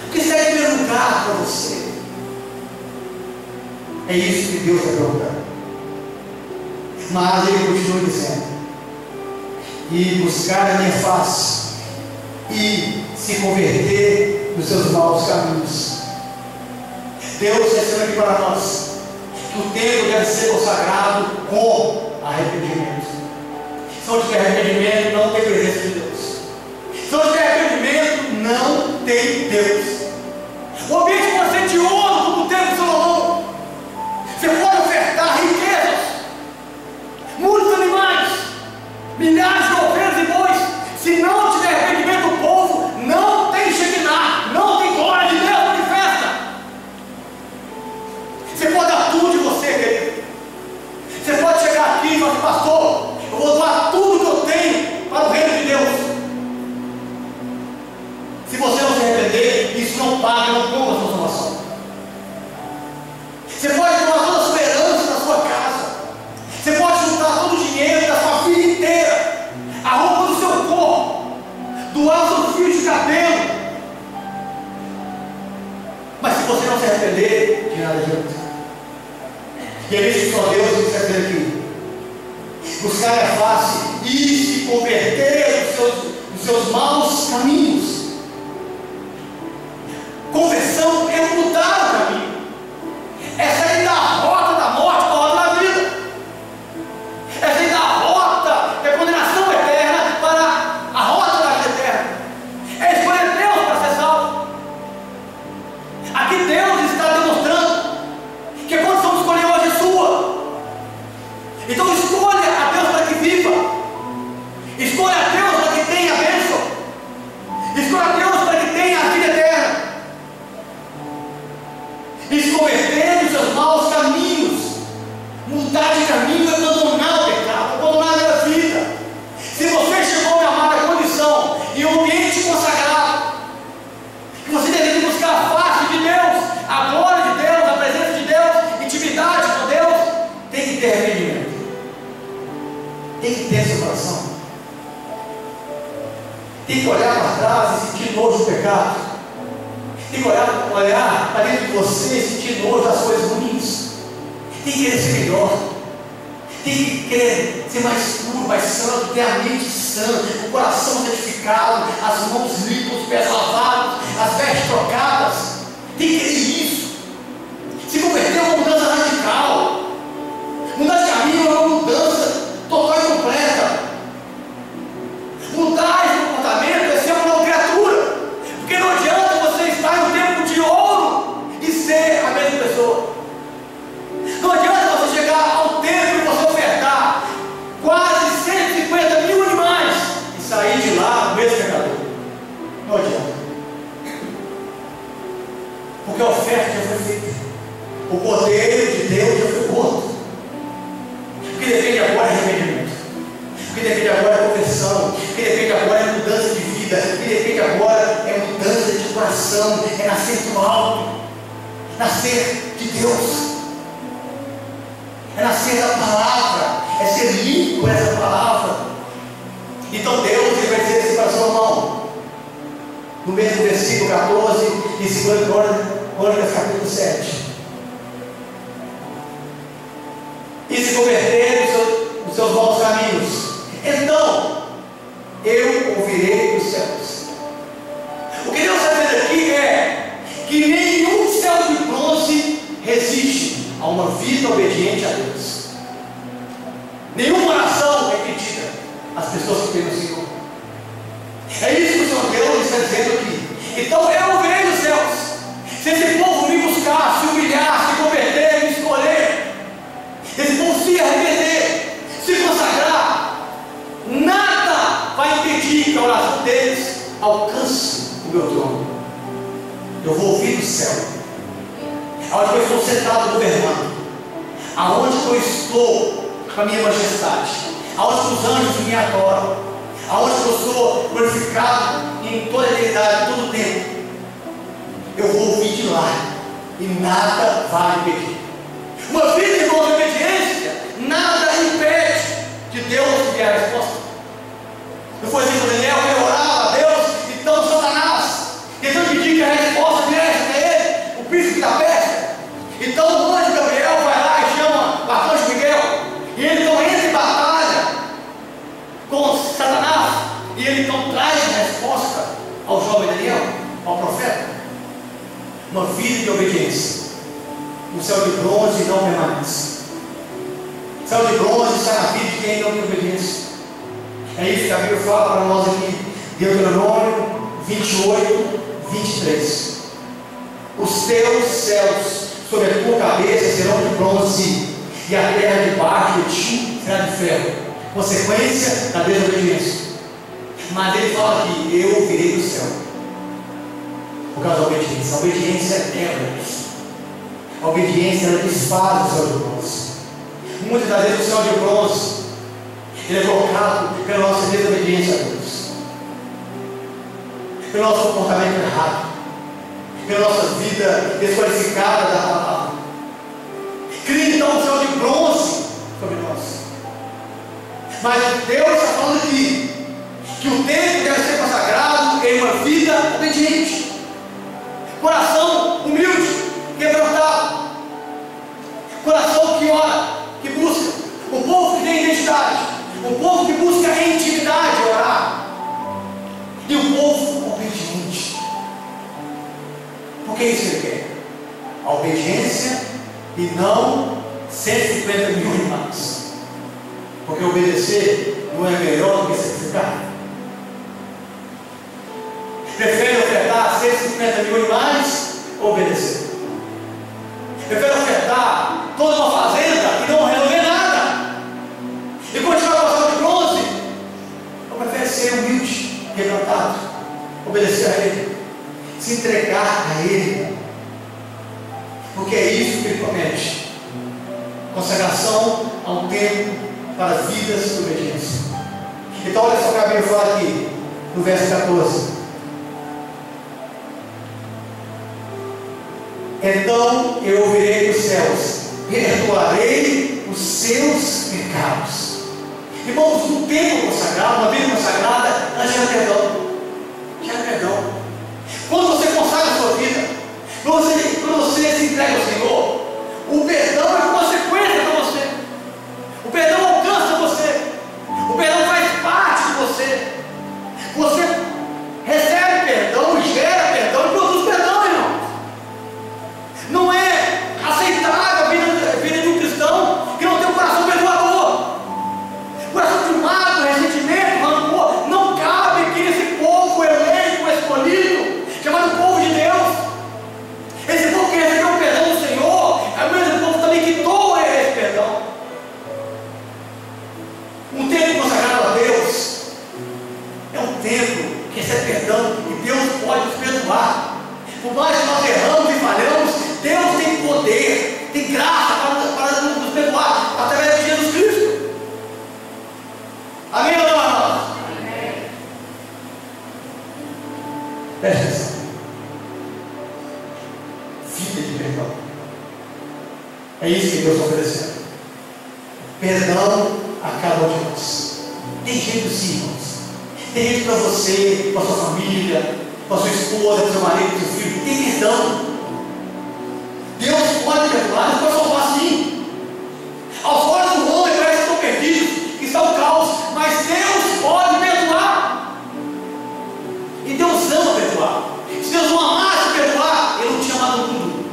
O que está em primeiro lugar para você? É isso que Deus está perguntando. Mas Ele continua dizendo: e buscar a minha face e se converter dos seus maus caminhos. Deus está dizendo aqui para nós que o templo deve ser consagrado com arrependimento. Se não tiver arrependimento, não tem presença de Deus. Se não tiver arrependimento, não tem Deus. O ambiente pode ser de ouro, como o templo de Salomão. Você pode ofertar riquezas, muitos animais, milhares de ovelhas e bois. Se não tiver arrependimento do povo, não tem Shekinah, não tem glória de Deus manifesta. Você pode dar tudo de você, querido. Você pode chegar aqui e falar: pastor, eu vou doar tudo que eu tenho para o reino de Deus. Se você não se arrepender, isso não paga, não compra a sua salvação. Você pode doar toda a sua herança da sua casa. Você pode juntar todo o dinheiro da sua vida inteira, a roupa do seu corpo, doar o seu fio de cabelo. Mas se você não se arrepender, de nada adianta. E é isso que só Deus está dizendo aqui: buscar a face e se converter dos seus maus caminhos. Conversão é mudar o caminho, é sair da rota da morte para a rota da vida, é sair da rota da condenação eterna para a rota da vida eterna, é escolher Deus para ser salvo. Aqui Deus está demonstrando que a condição de escolher hoje é sua. Então escolha a Deus para que viva, escolha a Deus para que tenha a bênção, escolha a Deus para que tenha a vida eterna. tem que ter seu coração. Tem que olhar para trás e sentir nojo do pecado. Tem que olhar para dentro de você e sentir nojo das coisas ruins. Tem que querer ser melhor. Tem que querer ser mais puro, mais santo, ter a mente sã, o coração santificado, as mãos limpas, os pés lavados, as vestes trocadas. Tem que querer isso. Se converter é uma mudança radical. Mudar de caminho é uma mudança total e completa. Mudar de comportamento é ser uma nova criatura. Porque não adianta você estar em um tempo de ouro e ser a mesma pessoa. Não adianta você chegar ao tempo e você ofertar quase 150 mil animais e sair de lá o mesmo pecador. Não adianta. Porque a oferta já foi feita. O poder de Deus já foi morto. O que depende agora é arrependimento. O que depende agora é conversão. O que depende agora é mudança de vida. O que depende agora é mudança de coração. É nascer do alto. Nascer de Deus. É nascer da palavra. É ser limpo por essa palavra. Então Deus ele vai dizer assim para seu irmão. No mesmo versículo 14 de 2 Crônicas capítulo 7. E se converter nos seus maus caminhos, então eu ouvirei dos céus. O que Deus está dizendo aqui é que nenhum céu de bronze resiste a uma vida obediente a Deus. Nenhuma oração é pedida às pessoas que têm no Senhor. É isso que o Senhor Deus está dizendo aqui. Então eu ouvirei dos céus. Se esse povo me buscar, se humilhar, se converter, me escolher, esse povo se arrepender, se consagrar, nada vai impedir que a oração deles alcance o meu trono. Eu vou ouvir do céu, aonde eu estou sentado governando, aonde eu estou com a minha majestade, aonde os anjos me adoram, aonde eu sou glorificado em toda a eternidade, em todo o tempo. Eu vou ouvir de lá e nada vai impedir. Uma vida de boa obediência, nada impede de Deus enviar a resposta. Não foi assim com Daniel, que ele orava a Deus, então Satanás, tentando pedir que a resposta viesse a ele, o príncipe da Pérsia. Então o anjo Gabriel vai lá e chama o arcanjo Miguel, e ele então entra em batalha com Satanás, e ele então traz a resposta ao jovem Daniel, ao profeta. Uma vida de obediência. O céu de bronze não permanece. O céu de bronze está na vida de quem não tem obediência. É isso que a Bíblia fala para nós aqui. Deuteronômio 28, 23. Os teus céus sobre a tua cabeça serão de bronze, e a terra debaixo de ti será de ferro. Consequência da desobediência. Mas ele fala aqui: eu ouvirei do céu. Por causa da obediência. A obediência quebra isso. A obediência ela desfaz o céu de bronze. Muitas das vezes o céu de bronze ele é colocado pela nossa desobediência a Deus, pelo nosso comportamento errado, pela nossa vida desqualificada da palavra. Cria então o céu de bronze sobre nós. Mas Deus está falando aqui que o tempo deve ser consagrado em uma vida obediente, coração humilde, quebrantado, coração que ora, que busca, um povo que tem identidade, um povo que busca em intimidade orar, e um povo obediente. Porque é isso que ele quer: a obediência e não 150 mil animais. Porque obedecer não é melhor do que sacrificar. Prefere ofertar 150 mil animais ou obedecer? Prefere ofertar toda uma fazenda e não resolver nada e continuar com a céu de bronze? Ou prefere ser humilde, quebrantado, obedecer a Ele, se entregar a Ele? Porque é isso que Ele promete: consagração a um tempo para vidas de obediência. Então olha só o que a Bíblia fala aqui no verso 14. Então eu ouvirei dos céus, perdoarei os seus pecados Irmãos, um tempo consagrado, uma vida consagrada, ela gera perdão. Gera perdão. Quando você consagra a sua vida, quando você se entrega ao Senhor, o perdão é consequência para você. O perdão alcança você. O perdão faz parte de você. Você recebe perdão, gera perdão e produz perdão, irmão. Não é aceitável a vida de um cristão que não tem um coração perdoador. Coração de mágoa, ressentimento, rancor. Não cabe aqui nesse povo eleito, escolhido, chamado povo de Deus. Esse povo que recebeu o perdão do Senhor é o mesmo povo também que doa esse perdão. Um tempo consagrado a Deus é um tempo que recebe perdão e Deus pode nos perdoar. Por mais que nós erramos e falhamos, Deus tem poder, tem graça para nos perdoar através de Jesus Cristo. Amém ou não, irmãos? Amém. Presta atenção. Vida de perdão. É isso que Deus está oferecendo. Perdão a cada um de nós. Tem jeito sim, irmãos. Tem jeito para você, para sua família, para sua esposa, para seu marido, para seu filho. Tem perdão. Deus pode perdoar, Deus pode salvar sim. Aos olhos do homem parece que estão perdidos, que está o caos, mas Deus pode perdoar. E Deus ama perdoar. Se Deus não amasse perdoar, Ele não tinha amado o mundo.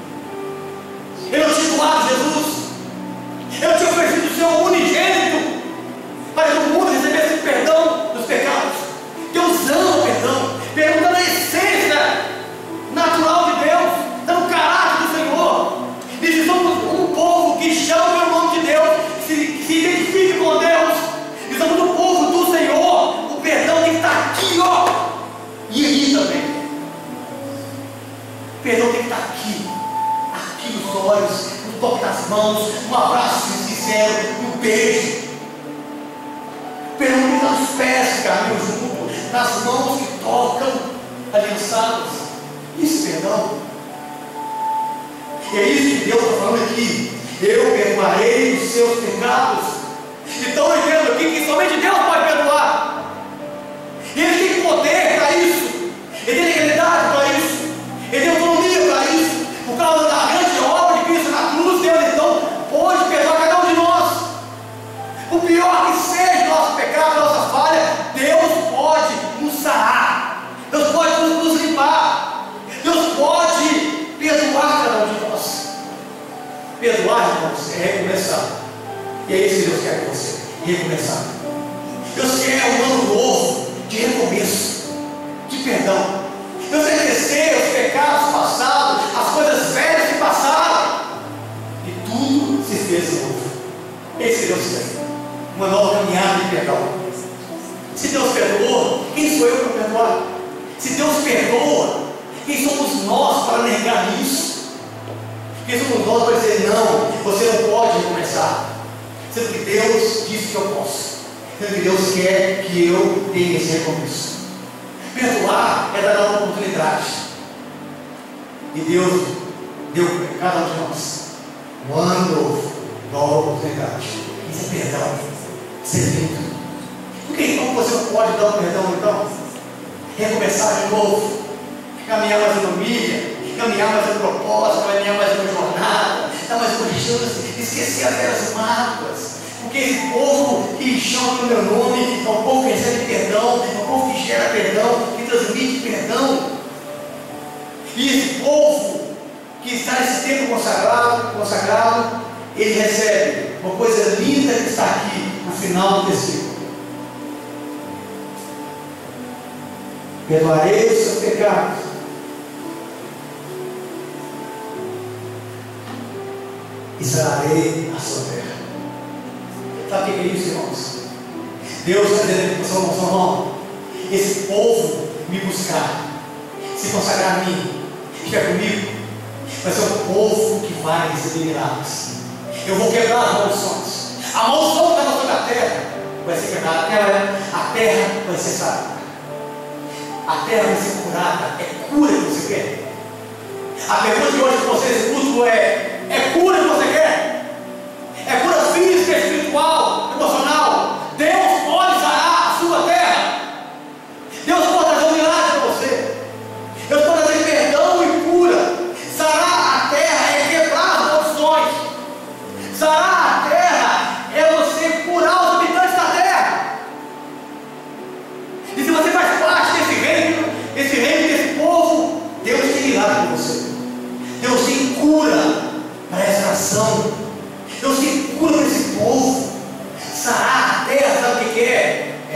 Ele não tinha doado Jesus. Ele tinha oferecido o seu unigênito para que o mundo recebesse o perdão dos pecados. Deus ama perdão, perguntando a essência natural de Deus, dando caráter do Senhor. E somos um povo que chama pelo nome de Deus, que se identifique com Deus. E somos um povo do Senhor. O perdão tem que estar aqui, ó. E aí também. O perdão tem que estar aqui. Aqui nos olhos, no toque das mãos, um abraço sincero, um beijo. O perdão tem que estar nos pés que caminham junto, nas mãos que tocam aliançadas. Isso é perdão. E é isso que Deus está falando aqui. Eu perdoarei os seus pecados. Então eu entendo aqui que somente Deus pode perdoar. E Ele tem poder para isso. Ele tem legalidade para isso. Ele tem autonomia para isso. Por causa da grande obra de Cristo na cruz, Deus então pode perdoar cada um de nós. O pior que seja nosso pecado, nossa falha, Deus pode nos sarar. Deus pode nos limpar. Deus pode perdoar cada um de nós. Perdoar, irmãos, é recomeçar. E é isso que Deus quer com você. Recomeçar. Deus quer um ano novo de recomeço, de perdão. Deus quer esquecer os pecados passados, as coisas velhas que passaram, e tudo se fez novo. Esse que Deus quer. Uma nova caminhada de perdão. Se Deus perdoa, quem sou eu para perdoar? Se Deus perdoa, quem somos nós para negar isso? Quem somos nós para dizer não, você não pode recomeçar? Sendo que Deus disse que eu posso. Sendo que Deus quer que eu tenha esse recomeço. Perdoar é dar uma oportunidade. E Deus deu para cada um de nós um ano novo, nova oportunidade. Isso é perdão. Isso é feito. Por que então você não pode dar um perdão então? Recomeçar de novo. Caminhar mais uma milha, caminhar mais um propósito, caminhar mais uma jornada, dar mais uma chance, esquecer as velhas mágoas. Porque esse povo que chama pelo meu nome é um povo que recebe perdão, é um povo que gera perdão, que transmite perdão. E esse povo que está nesse tempo consagrado, ele recebe uma coisa linda que está aqui no final do versículo. Perdoarei os seus pecados. E sararei a sua terra. Sabe o que é isso, irmãos? Deus está dizendo para o seu irmão: esse povo me buscar, se consagrar a mim, ficar comigo, vai ser um povo que vai receber milagres. Eu vou quebrar as maldições. A maldição que está sobre a terra vai ser quebrada. A terra vai ser sarada. A terra vai ser curada. É cura que você quer? A pergunta de hoje para você nesse culto é cura que você quer? É cura física, espiritual, emocional? Deus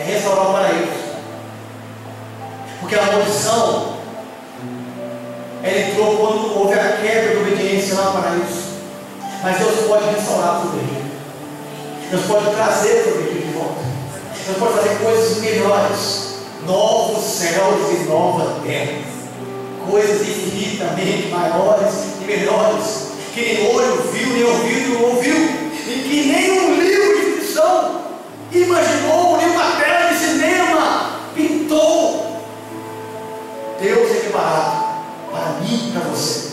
restaurar o paraíso. Porque a maldição, ela entrou quando houve a quebra de obediência lá no paraíso. Mas Deus pode restaurar tudo aquilo. Deus pode trazer tudo aquilo de volta. Deus pode fazer coisas melhores. Novos céus e nova terra. Coisas infinitamente maiores e melhores. Que nem olho viu, nem ouvido ouviu. E que nem um livro de ficção imaginou, nem uma tela de cinema pintou. Deus é preparado para mim e para você.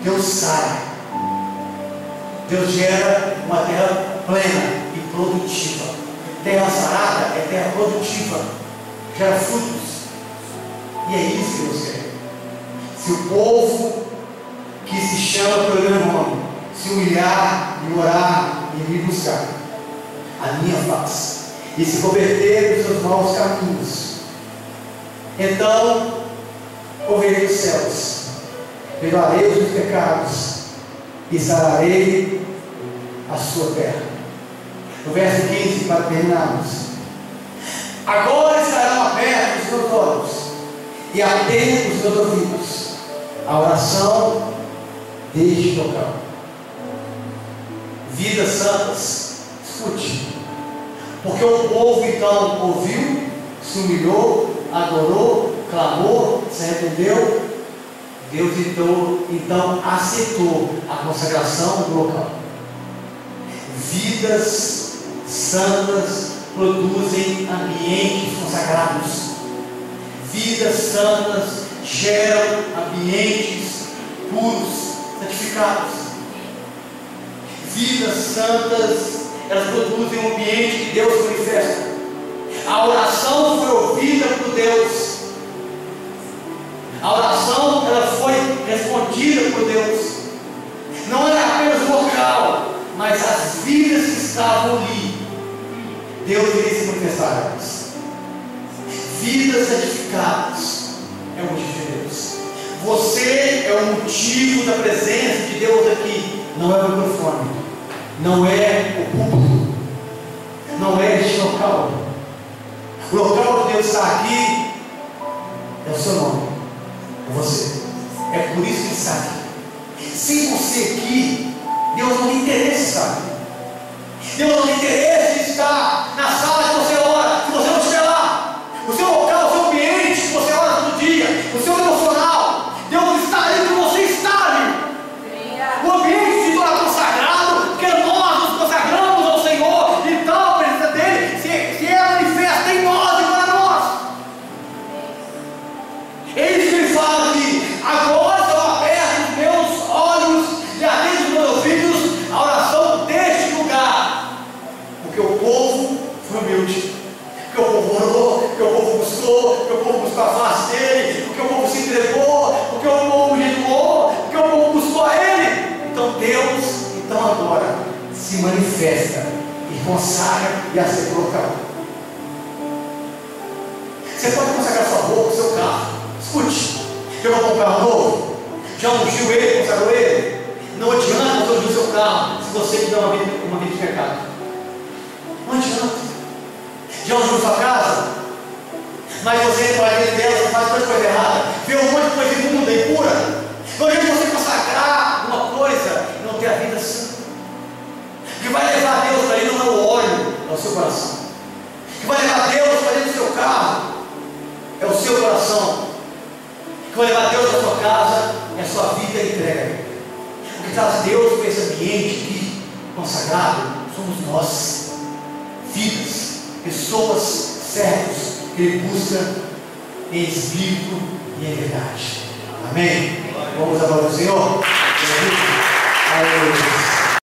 Deus sai. Deus gera uma terra plena e produtiva. Terra sarada é terra produtiva, gera frutos. E é isso que Deus quer. Se o povo que se chama pelo meu nome se humilhar e orar e me buscar a minha face e se converter dos seus maus caminhos, então ouvirei os céus, perdoarei os meus pecados e sararei a sua terra. No verso 15, para terminarmos: agora estarão abertos os meus olhos e atentos os meus ouvidos a oração deste local. Vidas santas, escute, porque o povo então ouviu, se humilhou, adorou, clamou, se arrependeu. Deus então aceitou a consagração do local. Vidas santas produzem ambientes consagrados. Vidas santas geram ambientes puros, santificados. Vidas santas, elas produzem um ambiente que Deus manifesta. A oração foi ouvida por Deus. A oração, ela foi respondida por Deus. Não era apenas o local, mas as vidas que estavam ali, Deus iria se manifestar a elas. Vidas santificadas é o motivo de Deus. Você é o motivo da presença de Deus aqui. Não é o microfone, não é o público, não é este local. O local que Deus está aqui é o seu nome, é você. É por isso que Ele está aqui. Sem você aqui, Deus não tem interesse em estar aqui. Deus não tem interesse em estar na sala que você ora, se você não estiver lá. O seu local, o seu ambiente que você ora todo dia, o seu emocional, Deus está ali que você está ali. O ambiente se torna consagrado, porque nós nos consagramos ao Senhor, então a presença dele se manifesta em nós e para nós. É isso que Ele fala aqui. Agora estão abertos meus olhos e atentos os meus ouvidos a oração deste lugar. Porque o povo foi humilde, porque o povo orou, porque o povo buscou, porque o povo buscou a face dele, porque o povo se entregou, porque o povo jejuou, porque o povo buscou a ele. Então Deus, agora se manifesta e consagra e aceita o local. Você pode consagrar sua roupa, seu carro. Escute, eu vou comprar um novo, já ungiu ele, consagrou ele. Não adianta você ungir o seu carro se você tiver uma vida de pecado. Não adianta. Já ungiu sua casa, mas você entra dentro dela, faz tanta coisa errada, vê um monte de coisa imunda e impura. Não adianta você consagrar uma coisa e não ter a vida santa. O que vai levar Deus para ele não é o óleo, é o seu coração. O que vai levar Deus para dentro do seu carro é o seu coração. O que vai levar Deus para sua casa é a sua vida entregue. O que traz Deus para esse ambiente aqui consagrado somos nós. Vidas, pessoas, servos que Ele busca em espírito e em verdade. Amém? Vamos adorar o Senhor? Aleluia.